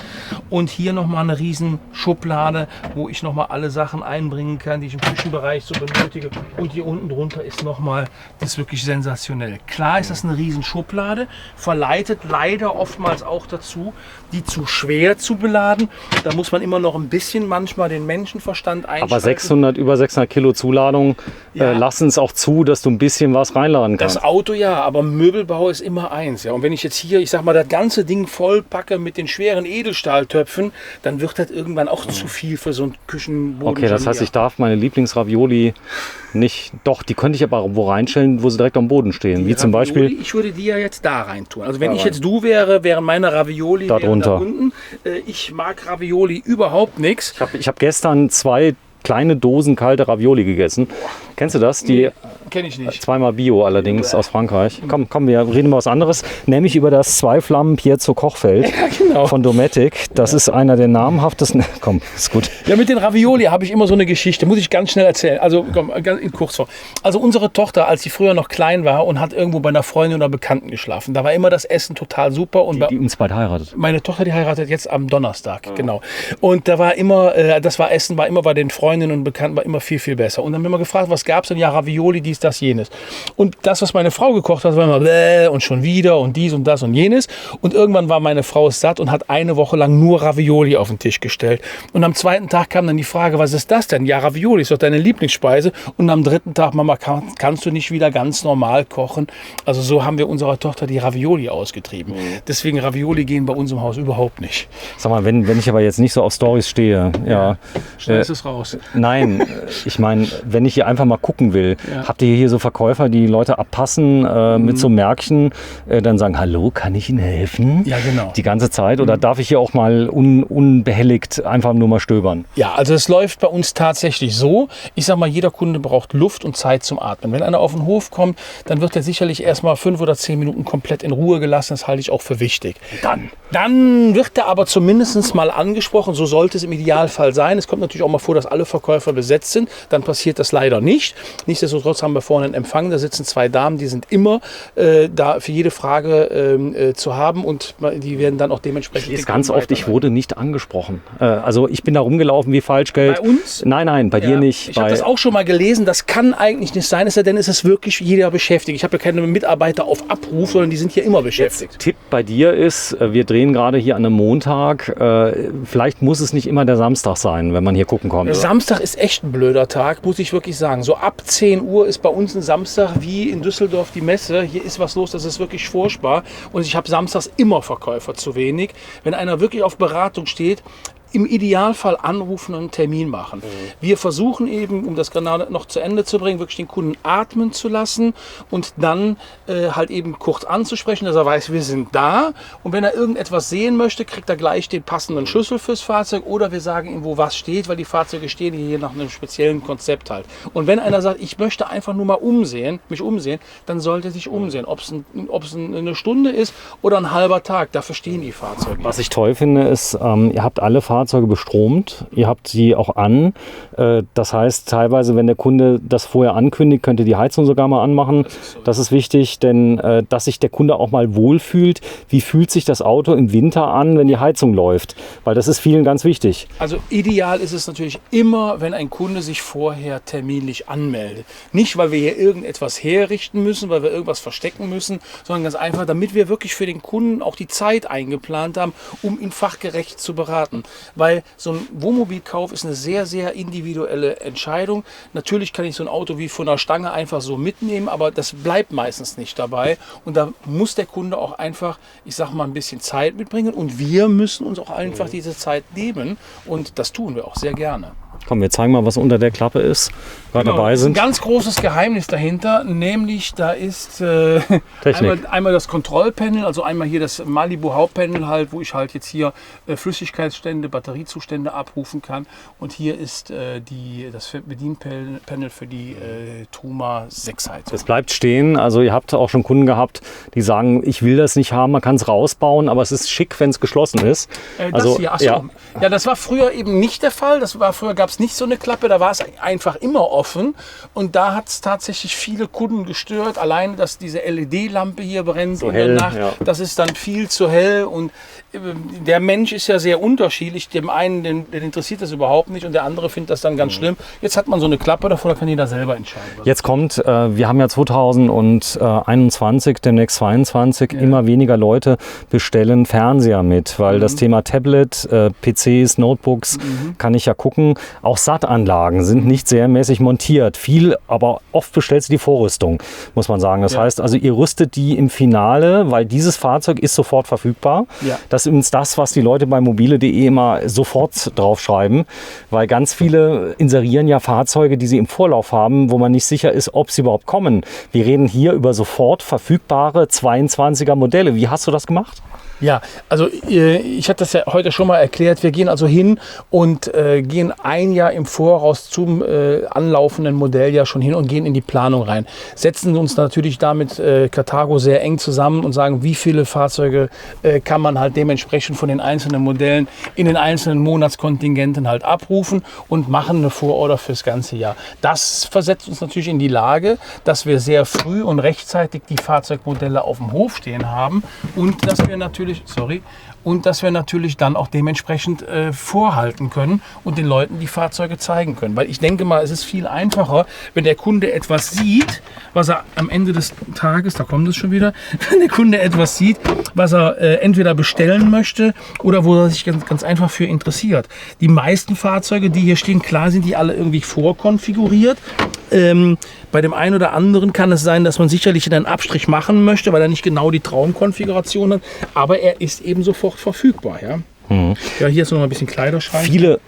Speaker 2: Und hier nochmal eine riesen Schublade, wo ich nochmal alle Sachen einbringen kann, die ich im Küchenbereich so benötige. Und hier unten drunter ist nochmal, das ist wirklich sensationell. Klar ist das eine riesen Schublade, verleitet leider oftmals auch dazu, die zu schwer zu beladen. Da muss man immer noch ein bisschen manchmal den Menschenverstand einschalten.
Speaker 1: Aber über 600 Kilo Zuladung lassen es auch zu, dass du ein bisschen was reinladen kannst.
Speaker 2: Das Auto ja, aber Möbelbau ist immer eins. Ja. Und wenn ich jetzt hier, ich sag mal, das ganze Ding voll packe mit den schweren Edelstahltöpfen, dann wird das irgendwann auch zu viel für so einen Küchenboden.
Speaker 1: Okay, das heißt, ich darf meine Lieblingsravioli nicht, doch, die könnte ich aber wo reinstellen, wo sie direkt am Boden stehen. Wie zum Beispiel.
Speaker 2: Ich würde die ja jetzt da rein tun. Also wenn ich jetzt du wäre, wären meine Ravioli
Speaker 1: da drunter.
Speaker 2: unten. Ich mag Ravioli überhaupt nichts.
Speaker 1: Ich hab gestern 2 kleine Dosen kalte Ravioli gegessen. Kennst du das? Die
Speaker 2: kenne ich nicht.
Speaker 1: Zweimal Bio allerdings aus Frankreich. Komm, wir reden über was anderes. Nämlich über das 2-Flammen Piezo Kochfeld von Dometic. Das ist einer der namhaftesten. Komm, ist gut.
Speaker 2: Ja, mit den Ravioli habe ich immer so eine Geschichte. Muss ich ganz schnell erzählen. Also komm, ganz in Kurzform. Also unsere Tochter, als sie früher noch klein war und hat irgendwo bei einer Freundin oder Bekannten geschlafen, da war immer das Essen total super. Und
Speaker 1: die uns bald heiratet.
Speaker 2: Meine Tochter, die heiratet jetzt am Donnerstag, genau. Und da war immer, Essen war immer bei den Freundinnen und Bekannten war immer viel, viel besser. Und dann haben wir immer gefragt, was gab es denn? Ja, Ravioli, dies, das, jenes. Und das, was meine Frau gekocht hat, war immer bläh und schon wieder und dies und das und jenes. Und irgendwann war meine Frau satt und hat eine Woche lang nur Ravioli auf den Tisch gestellt. Und am zweiten Tag kam dann die Frage, was ist das denn? Ja, Ravioli ist doch deine Lieblingsspeise. Und am dritten Tag, Mama, kannst du nicht wieder ganz normal kochen? Also so haben wir unserer Tochter die Ravioli ausgetrieben. Deswegen Ravioli gehen bei uns im Haus überhaupt nicht.
Speaker 1: Sag mal, wenn ich aber jetzt nicht so auf Storys stehe,
Speaker 2: schmeiß es raus.
Speaker 1: Nein, ich meine, wenn ich hier einfach mal gucken will, habt ihr hier so Verkäufer, die Leute abpassen mit so Märkchen, dann sagen, hallo, kann ich Ihnen helfen?
Speaker 2: Ja, genau.
Speaker 1: Die ganze Zeit? Oder darf ich hier auch mal unbehelligt einfach nur mal stöbern?
Speaker 2: Ja, also es läuft bei uns tatsächlich so. Ich sag mal, jeder Kunde braucht Luft und Zeit zum Atmen. Wenn einer auf den Hof kommt, dann wird er sicherlich erstmal 5 oder 10 Minuten komplett in Ruhe gelassen. Das halte ich auch für wichtig. Dann wird er aber zumindest mal angesprochen. So sollte es im Idealfall sein. Es kommt natürlich auch mal vor, dass alle Verkäufer besetzt sind. Dann passiert das leider nicht. Nichtsdestotrotz haben wir vorne einen Empfang. Da sitzen 2 Damen, die sind immer da für jede Frage zu haben und die werden dann auch dementsprechend.
Speaker 1: Ich ganz oft, ich wurde nicht angesprochen. Also ich bin da rumgelaufen wie Falschgeld.
Speaker 2: Bei uns?
Speaker 1: Nein, bei dir nicht.
Speaker 2: Ich habe das auch schon mal gelesen. Das kann eigentlich nicht sein, denn es ist wirklich jeder beschäftigt. Ich habe ja keine Mitarbeiter auf Abruf, sondern die sind hier immer beschäftigt.
Speaker 1: Tipp bei dir ist, wir drehen gerade hier an einem Montag. Vielleicht muss es nicht immer der Samstag sein, wenn man hier gucken kommt.
Speaker 2: Samstag ist echt ein blöder Tag, muss ich wirklich sagen. So ab 10 Uhr ist bei uns ein Samstag wie in Düsseldorf die Messe. Hier ist was los, das ist wirklich furchtbar. Und ich habe samstags immer Verkäufer zu wenig. Wenn einer wirklich auf Beratung steht, im Idealfall anrufen und einen Termin machen. Wir versuchen eben, um das genau noch zu Ende zu bringen, wirklich den Kunden atmen zu lassen und dann halt eben kurz anzusprechen, dass er weiß, wir sind da. Und wenn er irgendetwas sehen möchte, kriegt er gleich den passenden Schlüssel fürs Fahrzeug oder wir sagen ihm, wo was steht, weil die Fahrzeuge stehen hier nach einem speziellen Konzept halt. Und wenn einer sagt, ich möchte einfach nur mal mich umsehen, dann sollte er sich umsehen. Ob es eine Stunde ist oder ein halber Tag, dafür stehen die Fahrzeuge.
Speaker 1: Was ich toll finde, ist, ihr habt alle Fahrzeuge bestromt, ihr habt sie auch an. Das heißt, teilweise, wenn der Kunde das vorher ankündigt, könnt ihr die Heizung sogar mal anmachen. Das ist wichtig, denn dass sich der Kunde auch mal wohlfühlt. Wie fühlt sich das Auto im Winter an, wenn die Heizung läuft? Weil das ist vielen ganz wichtig.
Speaker 2: Also ideal ist es natürlich immer, wenn ein Kunde sich vorher terminlich anmeldet. Nicht, weil wir hier irgendetwas herrichten müssen, weil wir irgendwas verstecken müssen, sondern ganz einfach, damit wir wirklich für den Kunden auch die Zeit eingeplant haben, um ihn fachgerecht zu beraten. Weil so ein Wohnmobilkauf ist eine sehr, sehr individuelle Entscheidung. Natürlich kann ich so ein Auto wie von der Stange einfach so mitnehmen, aber das bleibt meistens nicht dabei. Und da muss der Kunde auch einfach, ich sag mal, ein bisschen Zeit mitbringen. Und wir müssen uns auch einfach diese Zeit nehmen. Und das tun wir auch sehr gerne.
Speaker 1: Komm, wir zeigen mal, was unter der Klappe ist. Gerade dabei sind.
Speaker 2: Ein ganz großes Geheimnis dahinter, nämlich da ist einmal das Kontrollpanel, also einmal hier das Malibu Hauptpanel halt, wo ich halt jetzt hier Flüssigkeitsstände, Batteriezustände abrufen kann. Und hier ist das Bedienpanel für die Truma 6 Heizung.
Speaker 1: Es bleibt stehen, also ihr habt auch schon Kunden gehabt, die sagen, ich will das nicht haben, man kann es rausbauen, aber es ist schick, wenn es geschlossen ist.
Speaker 2: Das hier, achso. Ja, das war früher eben nicht der Fall. Früher gab es nicht so eine Klappe, da war es einfach immer offen. Und da hat es tatsächlich viele Kunden gestört. Alleine, dass diese LED-Lampe hier brennt so in der Nacht, das ist dann viel zu hell. Und der Mensch ist ja sehr unterschiedlich. Dem einen, den interessiert das überhaupt nicht und der andere findet das dann ganz schlimm. Jetzt hat man so eine Klappe davor, da kann jeder selber entscheiden.
Speaker 1: Jetzt kommt, wir haben ja 2021, demnächst 22, immer weniger Leute bestellen Fernseher mit, weil das Thema Tablet, PCs, Notebooks, kann ich ja gucken. Auch SAT-Anlagen sind nicht sehr mäßig montiert. Viel, aber oft bestellt sie die Vorrüstung, muss man sagen. Das heißt, also ihr rüstet die im Finale, weil dieses Fahrzeug ist sofort verfügbar.
Speaker 2: Ja.
Speaker 1: Das ist übrigens das, was die Leute bei mobile.de immer sofort draufschreiben, weil ganz viele inserieren ja Fahrzeuge, die sie im Vorlauf haben, wo man nicht sicher ist, ob sie überhaupt kommen. Wir reden hier über sofort verfügbare 22er Modelle. Wie hast du das gemacht?
Speaker 2: Ja, also ich hatte das ja heute schon mal erklärt. Wir gehen also hin und gehen ein Jahr im Voraus zum anlaufenden Modell ja schon hin und gehen in die Planung rein. Setzen uns natürlich damit Karthago sehr eng zusammen und sagen, wie viele Fahrzeuge kann man halt dementsprechend von den einzelnen Modellen in den einzelnen Monatskontingenten halt abrufen und machen eine Vororder fürs ganze Jahr. Das versetzt uns natürlich in die Lage, dass wir sehr früh und rechtzeitig die Fahrzeugmodelle auf dem Hof stehen haben und dass wir natürlich dann auch dementsprechend vorhalten können und den Leuten die Fahrzeuge zeigen können. Weil ich denke mal, es ist viel einfacher, wenn der Kunde etwas sieht, was er am Ende des Tages, da kommt es schon wieder, wenn der Kunde etwas sieht, was er entweder bestellen möchte oder wo er sich ganz einfach für interessiert. Die meisten Fahrzeuge, die hier stehen, klar sind die alle irgendwie vorkonfiguriert. Bei dem einen oder anderen kann es sein, dass man sicherlich einen Abstrich machen möchte, weil er nicht genau die Traumkonfiguration hat, aber er ist eben sofort verfügbar. Ja, ja, hier ist noch ein bisschen Kleiderschrank.
Speaker 1: Viele,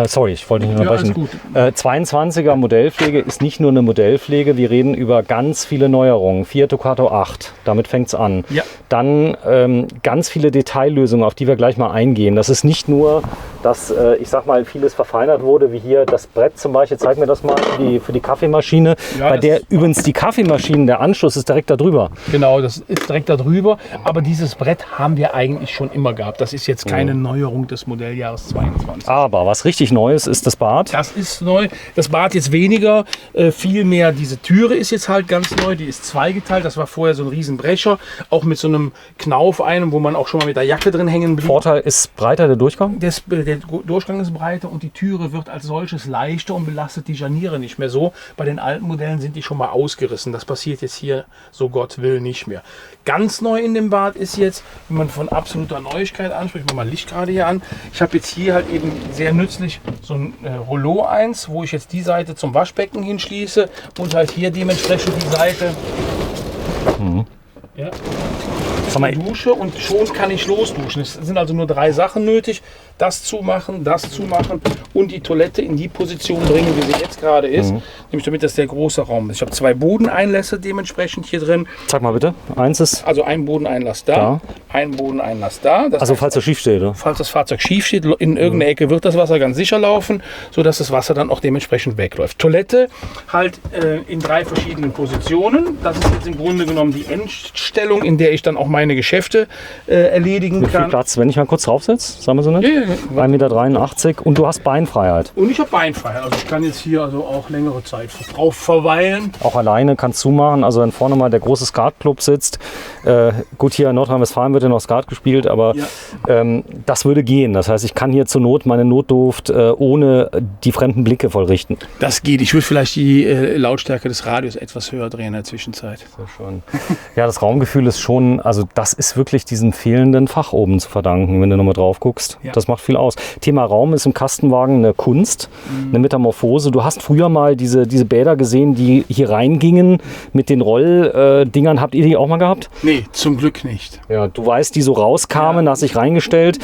Speaker 1: sorry, ich wollte nicht unterbrechen. 22er Modellpflege ist nicht nur eine Modellpflege, wir reden über ganz viele Neuerungen. Fiat Ducato 8, damit fängt es an.
Speaker 2: Ja.
Speaker 1: Dann ganz viele Detaillösungen, auf die wir gleich mal eingehen. Das ist nicht nur, dass, ich sag mal, vieles verfeinert wurde, wie hier das Brett zum Beispiel, zeig mir das mal, für die Kaffeemaschine, ja, bei der übrigens die Kaffeemaschine, der Anschluss ist direkt da drüber.
Speaker 2: Genau, das ist direkt da drüber, aber dieses Brett haben wir eigentlich schon immer gehabt. Das ist jetzt keine Neuerung des Modelljahres 22.
Speaker 1: Aber was richtig Neues ist das Bad.
Speaker 2: Das ist neu. Das Bad jetzt weniger, viel mehr diese Türe ist jetzt halt ganz neu, die ist zweigeteilt. Das war vorher so ein Riesenbrecher, auch mit so einem Knauf einem, wo man auch schon mal mit der Jacke drin hängen blieb.
Speaker 1: Vorteil ist breiter der Durchgang?
Speaker 2: Der Durchgang ist breiter und die Türe wird als solches leichter und belastet die Scharniere nicht mehr so. Bei den alten Modellen sind die schon mal ausgerissen. Das passiert jetzt hier, so Gott will, nicht mehr. Ganz neu in dem Bad ist jetzt, wenn man von absoluter Neuigkeit anspricht, ich mache mal Licht gerade hier an. Ich habe jetzt hier halt eben sehr nützlich so ein Rollo 1, wo ich jetzt die Seite zum Waschbecken hinschließe und halt hier dementsprechend die Seite. Ja. Dusche und schon kann ich losduschen. Es sind also nur 3 Sachen nötig. Das zumachen und die Toilette in die Position bringen, wie sie jetzt gerade ist. Nämlich damit das der große Raum ist. Ich habe 2 Bodeneinlässe dementsprechend hier drin.
Speaker 1: Sag mal bitte, eins ist...
Speaker 2: Also ein Bodeneinlass da, ein Bodeneinlass da. Das
Speaker 1: also
Speaker 2: heißt,
Speaker 1: falls er schief steht, oder?
Speaker 2: Falls das Fahrzeug schief steht, in irgendeiner Ecke wird das Wasser ganz sicher laufen, sodass das Wasser dann auch dementsprechend wegläuft. Toilette halt in 3 verschiedenen Positionen. Das ist jetzt im Grunde genommen die Endstellung, in der ich dann auch meine Geschäfte erledigen kann.
Speaker 1: Wie viel Platz, wenn ich mal kurz draufsetze, sagen wir so nicht? Ja. 1,83 Meter und du hast Beinfreiheit.
Speaker 2: Und ich habe Beinfreiheit, also ich kann jetzt hier also auch längere Zeit drauf verweilen.
Speaker 1: Auch alleine kannst du machen, also wenn vorne mal der große Skatclub sitzt, gut, hier in Nordrhein-Westfalen wird ja noch Skat gespielt, aber das würde gehen. Das heißt, ich kann hier zur Not meine Notdurft ohne die fremden Blicke vollrichten.
Speaker 2: Das geht, ich würde vielleicht die Lautstärke des Radios etwas höher drehen in der Zwischenzeit.
Speaker 1: Sehr schön. Ja, das Raumgefühl ist schon, also das ist wirklich diesem fehlenden Fach oben zu verdanken, wenn du nochmal drauf guckst.
Speaker 2: Ja.
Speaker 1: Das macht viel aus. Thema Raum ist im Kastenwagen eine Kunst, eine Metamorphose. Du hast früher mal diese Bäder gesehen, die hier reingingen mit den Rolldingern. Habt ihr die auch mal gehabt?
Speaker 2: Nee, zum Glück nicht.
Speaker 1: Ja, du weißt, die so rauskamen, da hast dich reingestellt.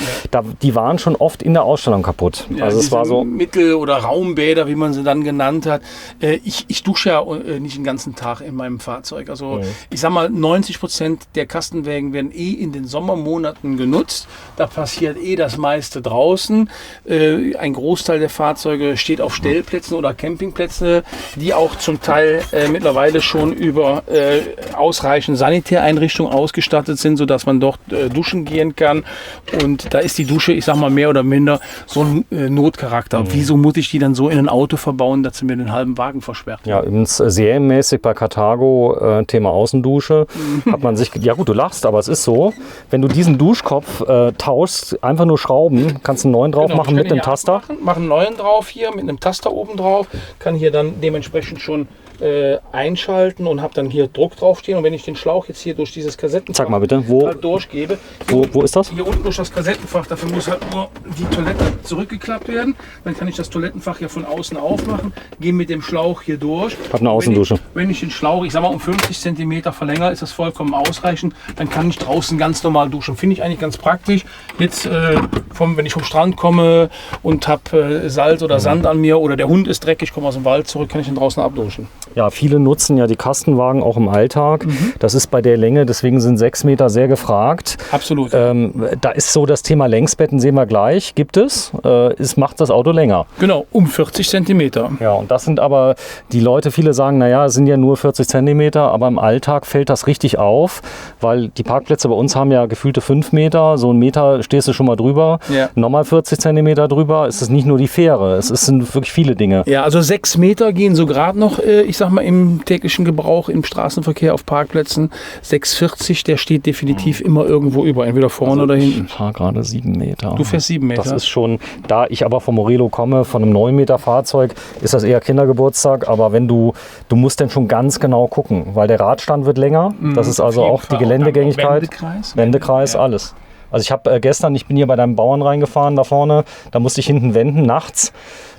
Speaker 1: Die waren schon oft in der Ausstellung kaputt.
Speaker 2: Ja,
Speaker 1: also es war so
Speaker 2: Mittel- oder Raumbäder, wie man sie dann genannt hat. Ich dusche ja nicht den ganzen Tag in meinem Fahrzeug. Also ich sag mal, 90% der Kastenwägen werden in den Sommermonaten genutzt. Da passiert das meiste draußen. Ein Großteil der Fahrzeuge steht auf Stellplätzen oder Campingplätzen, die auch zum Teil mittlerweile schon über ausreichend Sanitäreinrichtungen ausgestattet sind, sodass man dort duschen gehen kann. Und da ist die Dusche, ich sag mal, mehr oder minder so ein Notcharakter. Wieso muss ich die dann so in ein Auto verbauen, dass sie mir den halben Wagen versperrt?
Speaker 1: ja, übrigens serienmäßig bei Carthago, Thema Außendusche, hat man sich, ja gut, du lachst, aber es ist so, wenn du diesen Duschkopf tauschst, einfach nur schrauben, kannst einen neuen drauf machen mit einem Taster.
Speaker 2: Mache einen neuen drauf hier mit einem Taster oben drauf, kann hier dann dementsprechend schon einschalten und habe dann hier Druck draufstehen. Und wenn ich den Schlauch jetzt hier durch dieses Kassettenfach
Speaker 1: Zeig mal bitte, wo,
Speaker 2: halt durchgebe,
Speaker 1: wo ist das?
Speaker 2: hier unten durch das Kassettenfach, dafür muss halt nur die Toilette zurückgeklappt werden. Dann kann ich das Toilettenfach ja von außen aufmachen, gehe mit dem Schlauch hier durch.
Speaker 1: Hab eine Außendusche.
Speaker 2: Wenn ich den Schlauch, ich sag mal, um 50 cm verlängere, ist das vollkommen ausreichend. Dann kann ich draußen ganz normal duschen. Finde ich eigentlich ganz praktisch. Jetzt, wenn ich vom Strand komme und habe Salz oder Sand an mir oder der Hund ist dreckig, komme aus dem Wald zurück, kann ich ihn draußen abduschen.
Speaker 1: Ja, viele nutzen ja die Kastenwagen auch im Alltag. Das ist bei der Länge, deswegen sind 6 Meter sehr gefragt.
Speaker 2: Absolut.
Speaker 1: Da ist so das Thema Längsbetten, sehen wir gleich, gibt es. Es macht das Auto länger.
Speaker 2: Genau, um 40 cm.
Speaker 1: Ja, und das sind aber die Leute, viele sagen, naja, es sind ja nur 40 Zentimeter, aber im Alltag fällt das richtig auf, weil die Parkplätze bei uns haben ja gefühlte 5 Meter, so 1 Meter stehst du schon mal drüber,
Speaker 2: Ja.
Speaker 1: nochmal 40 Zentimeter drüber, es ist nicht nur die Fähre, sind wirklich viele Dinge.
Speaker 2: Ja, also 6 Meter gehen so gerade noch, ich sag mal, im täglichen Gebrauch, im Straßenverkehr auf Parkplätzen. 6,40, der steht definitiv immer irgendwo über, entweder vorne oder hinten.
Speaker 1: Ich fahre gerade 7 Meter.
Speaker 2: Du fährst 7 Meter.
Speaker 1: Das ist schon, da ich aber vom Morelo komme, von einem 9 Meter Fahrzeug, ist das eher Kindergeburtstag, aber wenn du musst dann schon ganz genau gucken, weil der Radstand wird länger, das ist also auch die Geländegängigkeit, Wendekreis, alles. Also ich habe gestern, ich bin hier bei deinem Bauern reingefahren da vorne, da musste ich hinten wenden, nachts.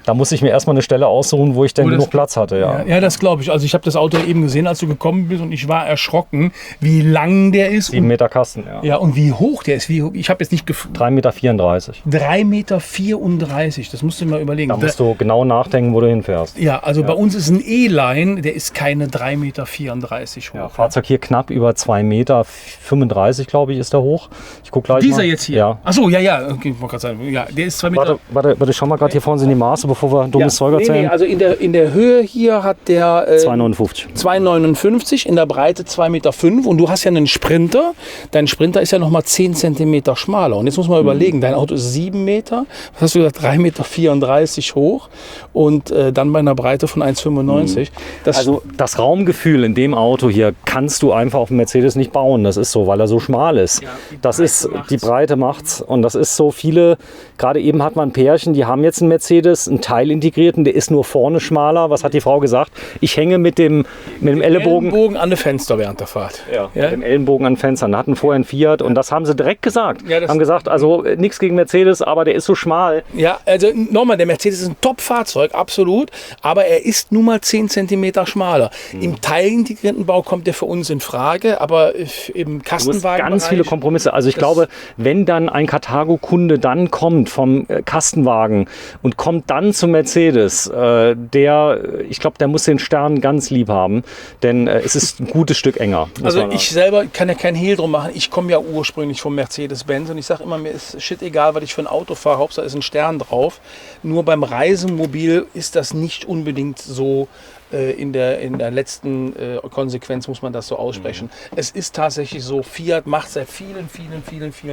Speaker 1: Da musste ich mir erstmal eine Stelle aussuchen, wo ich dann genug Platz hatte.
Speaker 2: Ja, das glaube ich. Also ich habe das Auto eben gesehen, als du gekommen bist und ich war erschrocken, wie lang der ist.
Speaker 1: 7 Meter Kasten, ja.
Speaker 2: Ja, und wie hoch der ist. Ich habe jetzt nicht
Speaker 1: 3,34 Meter.
Speaker 2: 3,34 Meter, das musst du dir mal überlegen.
Speaker 1: Da musst du genau nachdenken, wo du hinfährst.
Speaker 2: Ja, also bei uns ist ein E-Line, der ist keine 3,34 Meter hoch.
Speaker 1: Ja, Fahrzeug hier knapp über 2,35 Meter, glaube ich, ist der hoch. Ich gucke gleich
Speaker 2: Dieser
Speaker 1: mal.
Speaker 2: jetzt hier?
Speaker 1: Ja.
Speaker 2: Achso, ja, okay, ich wollte gerade sagen, ja, der ist 2 Meter.
Speaker 1: Warte, schau mal gerade hier vorne sind die Maße, bevor wir dummes Zeug erzählen.
Speaker 2: Nee, also in der Höhe hier hat der
Speaker 1: 2,59.
Speaker 2: 2,59, in der Breite 2,5 Meter und du hast ja einen Sprinter. Dein Sprinter ist ja nochmal 10 cm schmaler. Und jetzt muss man überlegen, dein Auto ist 7 Meter, was hast du gesagt, 3,34 Meter hoch und dann bei einer Breite von 1,95.
Speaker 1: Also das Raumgefühl in dem Auto hier kannst du einfach auf dem Mercedes nicht bauen. Das ist so, weil er so schmal ist.
Speaker 2: Ja,
Speaker 1: das ist, die Breite macht's. Und das ist so viele, gerade eben hat man ein Pärchen, die haben jetzt einen Mercedes, einen teilintegrierten, der ist nur vorne schmaler. Was hat die Frau gesagt? Ich hänge mit dem Ellenbogen
Speaker 2: an den Fenster während der Fahrt.
Speaker 1: Ja, mit dem Ellenbogen an den Fenstern. Da hatten vorher einen Fiat und das haben sie direkt gesagt.
Speaker 2: Ja,
Speaker 1: haben gesagt, also nichts gegen Mercedes, aber der ist so schmal.
Speaker 2: Ja, also nochmal, der Mercedes ist ein Top-Fahrzeug, absolut, aber er ist nun mal 10 cm schmaler. Im teilintegrierten Bau kommt der für uns in Frage, aber im Kastenwagen
Speaker 1: ganz viele Kompromisse. Also ich glaube, wenn dann ein Carthago-Kunde dann kommt vom Kastenwagen und kommt dann zum Mercedes, ich glaube, der muss den Stern ganz lieb haben, denn es ist ein gutes Stück enger.
Speaker 2: Also ich selber kann ja kein Hehl drum machen. Ich komme ja ursprünglich vom Mercedes-Benz und ich sage immer, mir ist shit egal, was ich für ein Auto fahre, Hauptsache ist ein Stern drauf. Nur beim Reisemobil ist das nicht unbedingt so. In der letzten Konsequenz muss man das so aussprechen. Es ist tatsächlich so, Fiat macht seit vielen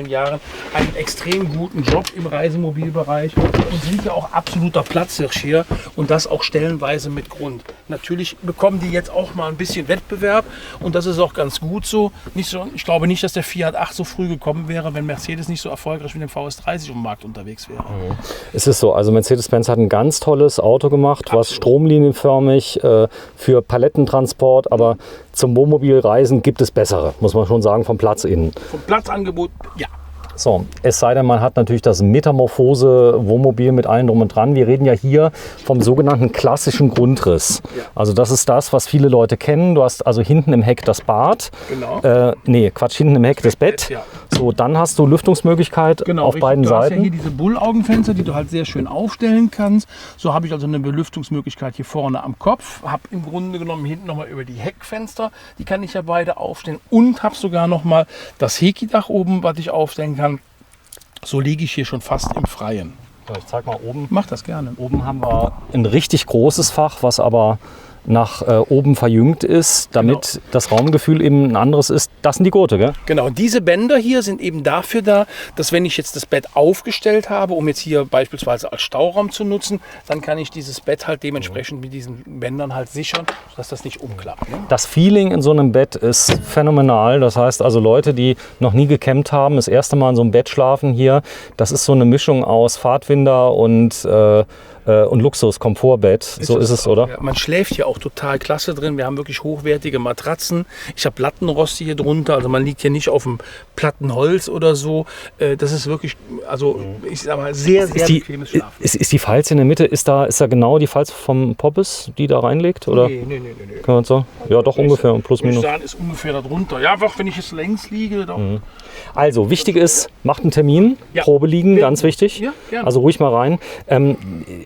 Speaker 2: Jahren einen extrem guten Job im Reisemobilbereich und sind ja auch absoluter Platzhirsch hier und das auch stellenweise mit Grund. Natürlich bekommen die jetzt auch mal ein bisschen Wettbewerb und das ist auch ganz gut so. Ich glaube nicht, dass der Fiat 8 so früh gekommen wäre, wenn Mercedes nicht so erfolgreich mit dem VS30 auf dem Markt unterwegs wäre.
Speaker 1: Es ist so, also Mercedes-Benz hat ein ganz tolles Auto gemacht, was stromlinienförmig für Palettentransport, aber zum Wohnmobilreisen gibt es bessere, muss man schon sagen, vom Platz innen.
Speaker 2: Vom Platzangebot, ja.
Speaker 1: So, es sei denn, man hat natürlich das Metamorphose-Wohnmobil mit allem drum und dran. Wir reden ja hier vom sogenannten klassischen Grundriss.
Speaker 2: Ja.
Speaker 1: Also das ist das, was viele Leute kennen. Du hast also hinten im Heck das Bad.
Speaker 2: Genau.
Speaker 1: Hinten im Heck das Bett.
Speaker 2: Ja.
Speaker 1: So, dann hast du Lüftungsmöglichkeit auf beiden
Speaker 2: du
Speaker 1: Seiten.
Speaker 2: hast ja hier diese Bullaugenfenster, die du halt sehr schön aufstellen kannst. So habe ich also eine Belüftungsmöglichkeit hier vorne am Kopf. Habe im Grunde genommen hinten nochmal über die Heckfenster, die kann ich ja beide aufstellen. Und habe sogar nochmal das Heki-Dach oben, was ich aufstellen kann. So liege ich hier schon fast im Freien.
Speaker 1: So, ich zeig mal oben.
Speaker 2: Mach das gerne.
Speaker 1: Oben haben wir ein richtig großes Fach, was aber nach oben verjüngt ist, damit das Raumgefühl eben ein anderes ist. Das sind die Gurte, gell?
Speaker 2: Genau, diese Bänder hier sind eben dafür da, dass wenn ich jetzt das Bett aufgestellt habe, um jetzt hier beispielsweise als Stauraum zu nutzen, dann kann ich dieses Bett halt dementsprechend mit diesen Bändern halt sichern, dass das nicht umklappt. Ne?
Speaker 1: Das Feeling in so einem Bett ist phänomenal. Das heißt also Leute, die noch nie gecampt haben, das erste Mal in so einem Bett schlafen hier, das ist so eine Mischung aus Pfadfinder und Luxus-Komfortbett. So ist es, oder?
Speaker 2: Ja, man schläft hier auch total klasse drin. Wir haben wirklich hochwertige Matratzen. Ich habe Lattenroste hier drunter. Also man liegt hier nicht auf dem platten Holz oder so. Das ist wirklich, also ich sag mal, sehr bequemes Schlafen.
Speaker 1: Ist die Falz in der Mitte, ist da genau die Falz vom Poppes, die da reinlegt? Oder?
Speaker 2: Nee.
Speaker 1: Kann man so? Ja, doch ungefähr, plus minus.
Speaker 2: Sagen, ist ungefähr da drunter. Ja, einfach, wenn ich jetzt längs liege. Doch.
Speaker 1: Also, wichtig ist, macht einen Termin,
Speaker 2: Ja.
Speaker 1: Probe liegen, ganz wichtig.
Speaker 2: Ja, gerne.
Speaker 1: Also ruhig mal rein.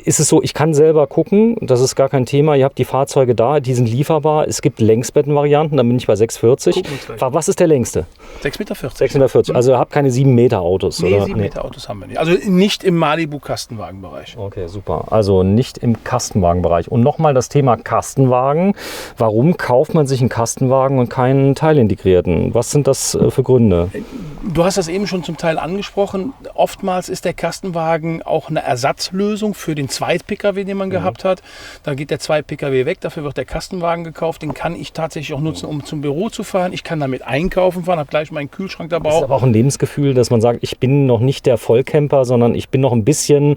Speaker 1: Ist es so, ich kann selber gucken, das ist gar kein Thema. Ihr habt die Fahrzeuge da, die sind lieferbar. Es gibt Längsbettenvarianten, da bin ich bei 6,40.
Speaker 2: Gucken wir uns gleich.
Speaker 1: Was ist der längste?
Speaker 2: 6,40 Meter.
Speaker 1: 6,40 Meter. Also ihr habt keine 7 Meter Autos,
Speaker 2: Nee,
Speaker 1: oder?
Speaker 2: 7 Meter Autos haben wir nicht. Also nicht im Malibu-Kastenwagenbereich.
Speaker 1: Okay, super. Also nicht im Kastenwagenbereich. Und nochmal das Thema Kastenwagen. Warum kauft man sich einen Kastenwagen und keinen teilintegrierten? Was sind das für Gründe?
Speaker 2: Du hast das eben schon zum Teil angesprochen. Oftmals ist der Kastenwagen auch eine Ersatzlösung für den Zweit-Pkw, den man gehabt hat. Da geht der Zweit-Pkw weg, dafür wird der Kastenwagen gekauft. Den kann ich tatsächlich auch nutzen, um zum Büro zu fahren. Ich kann damit einkaufen fahren, habe gleich meinen Kühlschrank dabei.
Speaker 1: Das ist aber auch ein Lebensgefühl, dass man sagt, ich bin noch nicht der Vollcamper, sondern ich bin noch ein bisschen,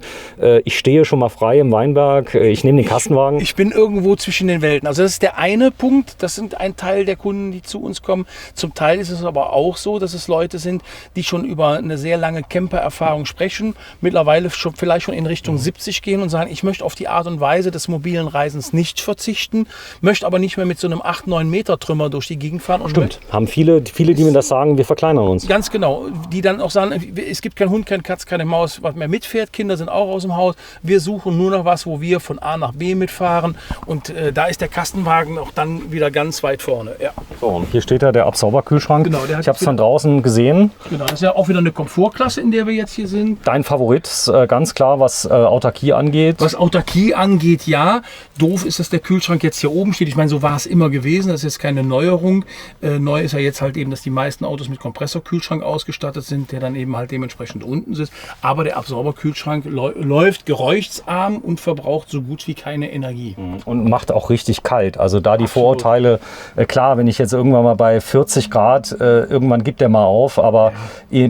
Speaker 1: ich stehe schon mal frei im Weinberg, ich nehme den Kastenwagen.
Speaker 2: Ich bin irgendwo zwischen den Welten. Also das ist der eine Punkt, das sind ein Teil der Kunden, die zu uns kommen. Zum Teil ist es aber auch so, dass es Leute sind, die schon über eine sehr lange Camper-Erfahrung sprechen, mittlerweile vielleicht schon in Richtung 70 gehen und sagen, ich möchte auf die Art und Weise des mobilen Reisens nicht verzichten, möchte aber nicht mehr mit so einem 8-9 Meter Trümmer durch die Gegend fahren. Und
Speaker 1: Stimmt, haben viele, die mir das sagen, wir verkleinern uns.
Speaker 2: Ganz genau, die dann auch sagen, es gibt keinen Hund, kein Katz, keine Maus, was mehr mitfährt, Kinder sind auch aus dem Haus, wir suchen nur noch was, wo wir von A nach B mitfahren und da ist der Kastenwagen auch dann wieder ganz weit vorne. Ja.
Speaker 1: So, und hier steht ja der Absauberkühlschrank.
Speaker 2: Genau,
Speaker 1: ich habe es von draußen gesehen.
Speaker 2: Genau, das ist ja auch wieder eine Komfortklasse, in der wir jetzt hier sind.
Speaker 1: Dein Favorit ist ganz klar, was Autarkie angeht.
Speaker 2: Was Autarkie angeht, ja. Doof ist, dass der Kühlschrank jetzt hier oben steht. Ich meine, so war es immer gewesen. Das ist jetzt keine Neuerung. Neu ist ja jetzt halt eben, dass die meisten Autos mit Kompressorkühlschrank ausgestattet sind, der dann eben halt dementsprechend unten sitzt. Aber der Absauberkühlschrank läuft geräuscharm und verbraucht so gut wie keine Energie.
Speaker 1: Und macht auch richtig kalt. Also da die Vorurteile, klar, wenn ich jetzt irgendwann mal bei 40 Grad, irgendwann gibt der mal auf, aber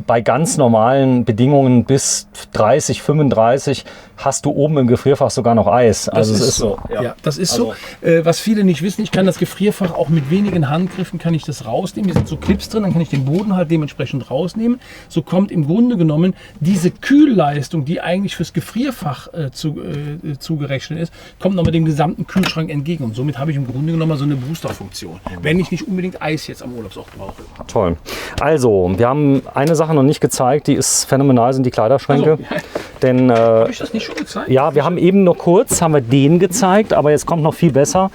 Speaker 1: bei ganz normalen Bedingungen bis 30, 35 hast du oben im Gefrierfach sogar noch Eis. Also es ist so.
Speaker 2: Ja, das ist so. Was viele nicht wissen, ich kann das Gefrierfach auch mit wenigen Handgriffen kann ich das rausnehmen. Hier sind so Clips drin, dann kann ich den Boden halt dementsprechend rausnehmen. So kommt im Grunde genommen diese Kühlleistung, die eigentlich fürs Gefrierfach zugerechnet ist, kommt noch mit dem gesamten Kühlschrank entgegen. Und somit habe ich im Grunde genommen so eine Boosterfunktion, wenn ich nicht unbedingt Eis jetzt am Urlaubsort brauche.
Speaker 1: Toll. Also, wir haben eine Sache noch nicht gezeigt, die ist phänomenal, sind die Kleiderschränke.
Speaker 2: Also, ja.
Speaker 1: Denn,
Speaker 2: habe ich das nicht schon gezeigt?
Speaker 1: Ja, wir haben eben nur kurz, haben wir den gezeigt, aber jetzt kommt noch viel besser.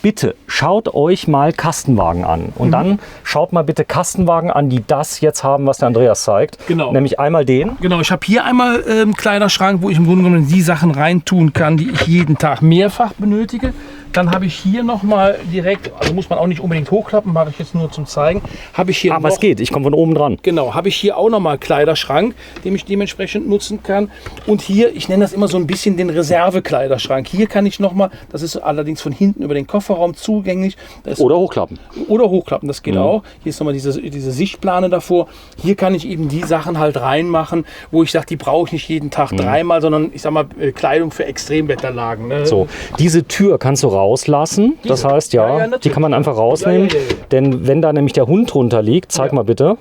Speaker 1: Bitte schaut euch mal Kastenwagen an und dann schaut mal bitte Kastenwagen an, die das jetzt haben, was der Andreas zeigt.
Speaker 2: Genau.
Speaker 1: Nämlich einmal den.
Speaker 2: Genau, ich habe hier einmal einen Kleiderschrank, wo ich im Grunde genommen die Sachen reintun kann, die ich jeden Tag mehrfach benötige. Dann habe ich hier nochmal direkt, also muss man auch nicht unbedingt hochklappen, mache ich jetzt nur zum Zeigen, habe ich hier
Speaker 1: Aber
Speaker 2: noch,
Speaker 1: es geht, ich komme von oben dran.
Speaker 2: Genau, habe ich hier auch nochmal Kleiderschrank, den ich dementsprechend nutzen kann. Und hier, ich nenne das immer so ein bisschen den Reservekleiderschrank. Hier kann ich nochmal, das ist allerdings von hinten über den Kofferraum zugänglich.
Speaker 1: Oder hochklappen.
Speaker 2: Oder hochklappen, das geht auch. Hier ist nochmal diese Sichtplane davor. Hier kann ich eben die Sachen halt reinmachen, wo ich sage, die brauche ich nicht jeden Tag dreimal, sondern ich sag mal Kleidung für Extremwetterlagen. Ne?
Speaker 1: So, diese Tür kannst du rauslassen. Das heißt, die kann man einfach rausnehmen. Denn wenn da nämlich der Hund drunter liegt, zeig mal bitte.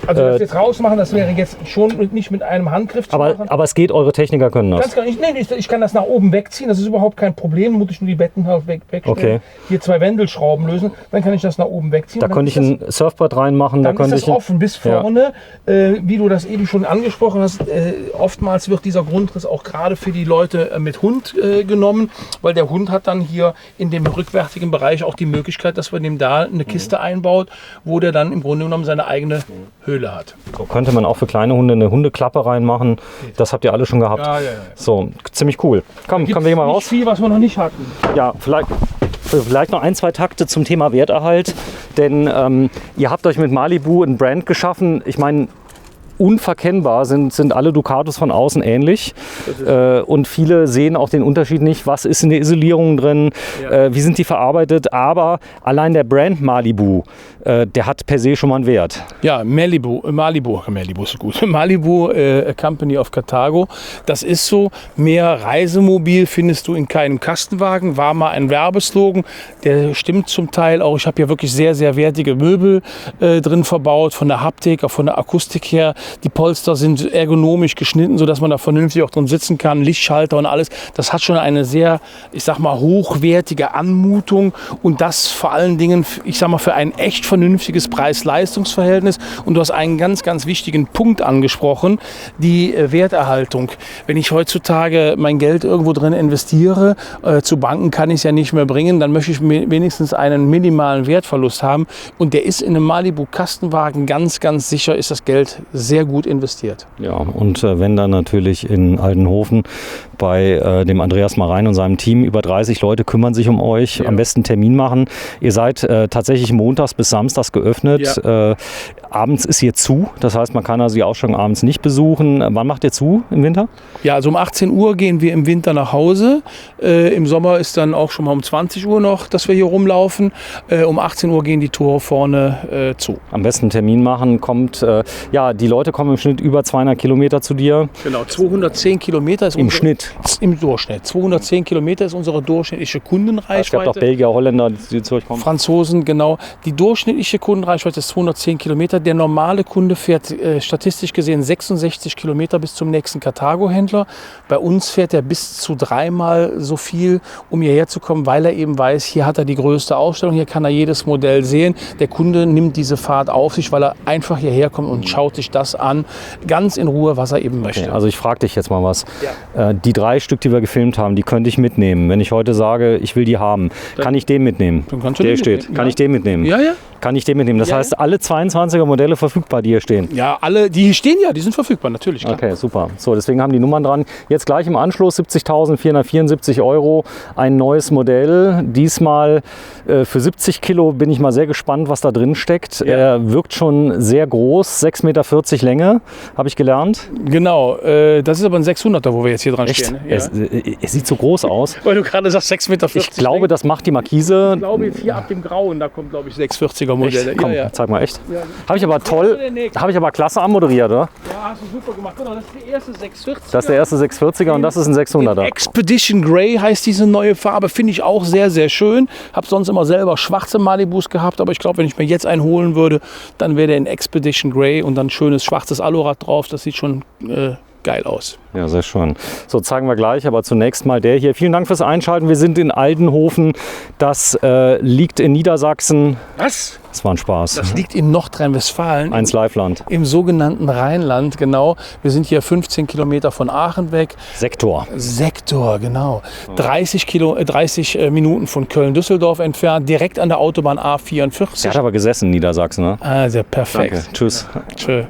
Speaker 2: Also das jetzt rausmachen, das wäre jetzt schon nicht mit einem Handgriff zu machen.
Speaker 1: Aber es geht, eure Techniker können das.
Speaker 2: Ganz genau. Ich kann das nach oben wegziehen, das ist überhaupt kein Problem. Muss ich nur die Betten halt wegstellen.
Speaker 1: Okay.
Speaker 2: Hier 2 Wendelschrauben lösen, dann kann ich das nach oben wegziehen.
Speaker 1: Da könnte ich ein Surfbrett reinmachen.
Speaker 2: Dann ist das offen bis vorne. Wie du das eben schon angesprochen hast, oftmals wird dieser Grundriss auch gerade für die Leute mit Hund genommen, weil der Hund hat dann hier in dem rückwärtigen Bereich auch die Möglichkeit, dass man ihm da eine Kiste einbaut, wo der dann im Grunde genommen seine eigene Höhle hat.
Speaker 1: So könnte man auch für kleine Hunde eine Hundeklappe reinmachen. Das habt ihr alle schon gehabt.
Speaker 2: Ja.
Speaker 1: So, ziemlich cool. Kommen wir hier mal raus.
Speaker 2: Viel, was wir noch nicht hatten.
Speaker 1: Ja, vielleicht noch 1, 2 Takte zum Thema Werterhalt. Denn ihr habt euch mit Malibu ein Brand geschaffen. Ich meine, unverkennbar sind alle Ducatos von außen ähnlich. Und viele sehen auch den Unterschied nicht. Was ist in der Isolierung drin? Wie sind die verarbeitet? Aber allein der Brand Malibu, der hat per se schon mal einen Wert.
Speaker 2: Ja, Malibu ist gut. Malibu Company of Cartago. Das ist so. Mehr Reisemobil findest du in keinem Kastenwagen. War mal ein Werbeslogan. Der stimmt zum Teil auch. Ich habe ja wirklich sehr, sehr wertige Möbel drin verbaut. Von der Haptik, auch von der Akustik her. Die Polster sind ergonomisch geschnitten, sodass man da vernünftig auch drin sitzen kann. Lichtschalter und alles. Das hat schon eine sehr, ich sag mal, hochwertige Anmutung. Und das vor allen Dingen, ich sag mal, für ein echt vernünftiges Preis-Leistungs-Verhältnis. Und du hast einen ganz, ganz wichtigen Punkt angesprochen, die Werterhaltung. Wenn ich heutzutage mein Geld irgendwo drin investiere, zu Banken kann ich es ja nicht mehr bringen, dann möchte ich wenigstens einen minimalen Wertverlust haben. Und der ist in einem Malibu-Kastenwagen ganz, ganz sicher, ist das Geld sehr gut investiert.
Speaker 1: Ja, und wenn dann natürlich in Aldenhofen bei dem Andreas Marein und seinem Team über 30 Leute kümmern sich um euch, am besten einen Termin machen. Ihr seid tatsächlich montags bis samstags geöffnet. Abends ist hier zu, das heißt, man kann also die Ausstellung abends nicht besuchen. Wann macht ihr zu im Winter?
Speaker 2: Ja, also um 18 Uhr gehen wir im Winter nach Hause. Im Sommer ist dann auch schon mal um 20 Uhr noch, dass wir hier rumlaufen. Um 18 Uhr gehen die Tore vorne zu.
Speaker 1: Am besten einen Termin machen, die Leute kommen im Schnitt über 200 Kilometer zu dir.
Speaker 2: Genau, 210 Kilometer ist
Speaker 1: im Schnitt.
Speaker 2: Im Durchschnitt. 210 Kilometer ist unsere durchschnittliche Kundenreichweite.
Speaker 1: Es gibt auch Belgier, Holländer, die zu euch kommen.
Speaker 2: Franzosen, genau. Die durchschnittliche Kundenreichweite ist 210 Kilometer. Der normale Kunde fährt statistisch gesehen 66 Kilometer bis zum nächsten Cartago-Händler. Bei uns fährt er bis zu 3-mal so viel, um hierher zu kommen, weil er eben weiß, hier hat er die größte Ausstellung, hier kann er jedes Modell sehen. Der Kunde nimmt diese Fahrt auf sich, weil er einfach hierher kommt und schaut sich das an, ganz in Ruhe, was er eben möchte.
Speaker 1: Okay, also ich frage dich jetzt mal was. Ja. Die 3 Stück, die wir gefilmt haben, die könnte ich mitnehmen. Wenn ich heute sage, ich will die haben, kann ich den mitnehmen?
Speaker 2: Dann kannst du
Speaker 1: der
Speaker 2: den
Speaker 1: steht.
Speaker 2: mitnehmen.
Speaker 1: Kann ich den mitnehmen?
Speaker 2: Ja.
Speaker 1: Kann ich den mitnehmen? Das heißt, alle 22er Modelle verfügbar, die hier stehen?
Speaker 2: Ja, alle, die hier stehen, die sind verfügbar, natürlich. Klar.
Speaker 1: Okay, super. So, deswegen haben die Nummern dran. Jetzt gleich im Anschluss 70.474 €, ein neues Modell. Diesmal für 70 Kilo. Bin ich mal sehr gespannt, was da drin steckt.
Speaker 2: Ja.
Speaker 1: Er wirkt schon sehr groß, 6,40 Meter Länge, habe ich gelernt.
Speaker 2: Genau, das ist aber ein 600er, wo wir jetzt hier dran stehen.
Speaker 1: Ja. Es sieht so groß aus.
Speaker 2: Weil du gerade sagst 6,40 Meter.
Speaker 1: Ich glaube, das macht die Markise.
Speaker 2: Ich glaube, hier ab dem Grauen, da kommt, glaube ich, 640er Modelle.
Speaker 1: Komm, zeig mal echt. Ja. Habe ich aber toll, habe ich aber klasse anmoderiert, oder?
Speaker 2: Ja, hast du super gemacht. Genau, das ist der erste 640er.
Speaker 1: Das ist der erste 640er und das ist ein 600er.
Speaker 2: Expedition Grey heißt diese neue Farbe. Finde ich auch sehr, sehr schön. Habe sonst immer selber schwarze Malibus gehabt, aber ich glaube, wenn ich mir jetzt einen holen würde, dann wäre der in Expedition Grey und dann schönes schwarzes Alurad drauf. Das sieht schon geil aus.
Speaker 1: Ja, sehr schön. So, zeigen wir gleich, aber zunächst mal der hier. Vielen Dank fürs Einschalten. Wir sind in Aldenhofen. Das liegt in Niedersachsen.
Speaker 2: Was?
Speaker 1: Das war ein Spaß.
Speaker 2: Das liegt in Nordrhein-Westfalen.
Speaker 1: 1 Live-Land.
Speaker 2: Im sogenannten Rheinland, genau. Wir sind hier 15 Kilometer von Aachen weg.
Speaker 1: Sektor,
Speaker 2: genau. 30 Minuten von Köln-Düsseldorf entfernt, direkt an der Autobahn A44.
Speaker 1: Der hat aber gesessen in Niedersachsen, ne?
Speaker 2: Also perfekt.
Speaker 1: Danke. Tschüss.
Speaker 2: Tschö.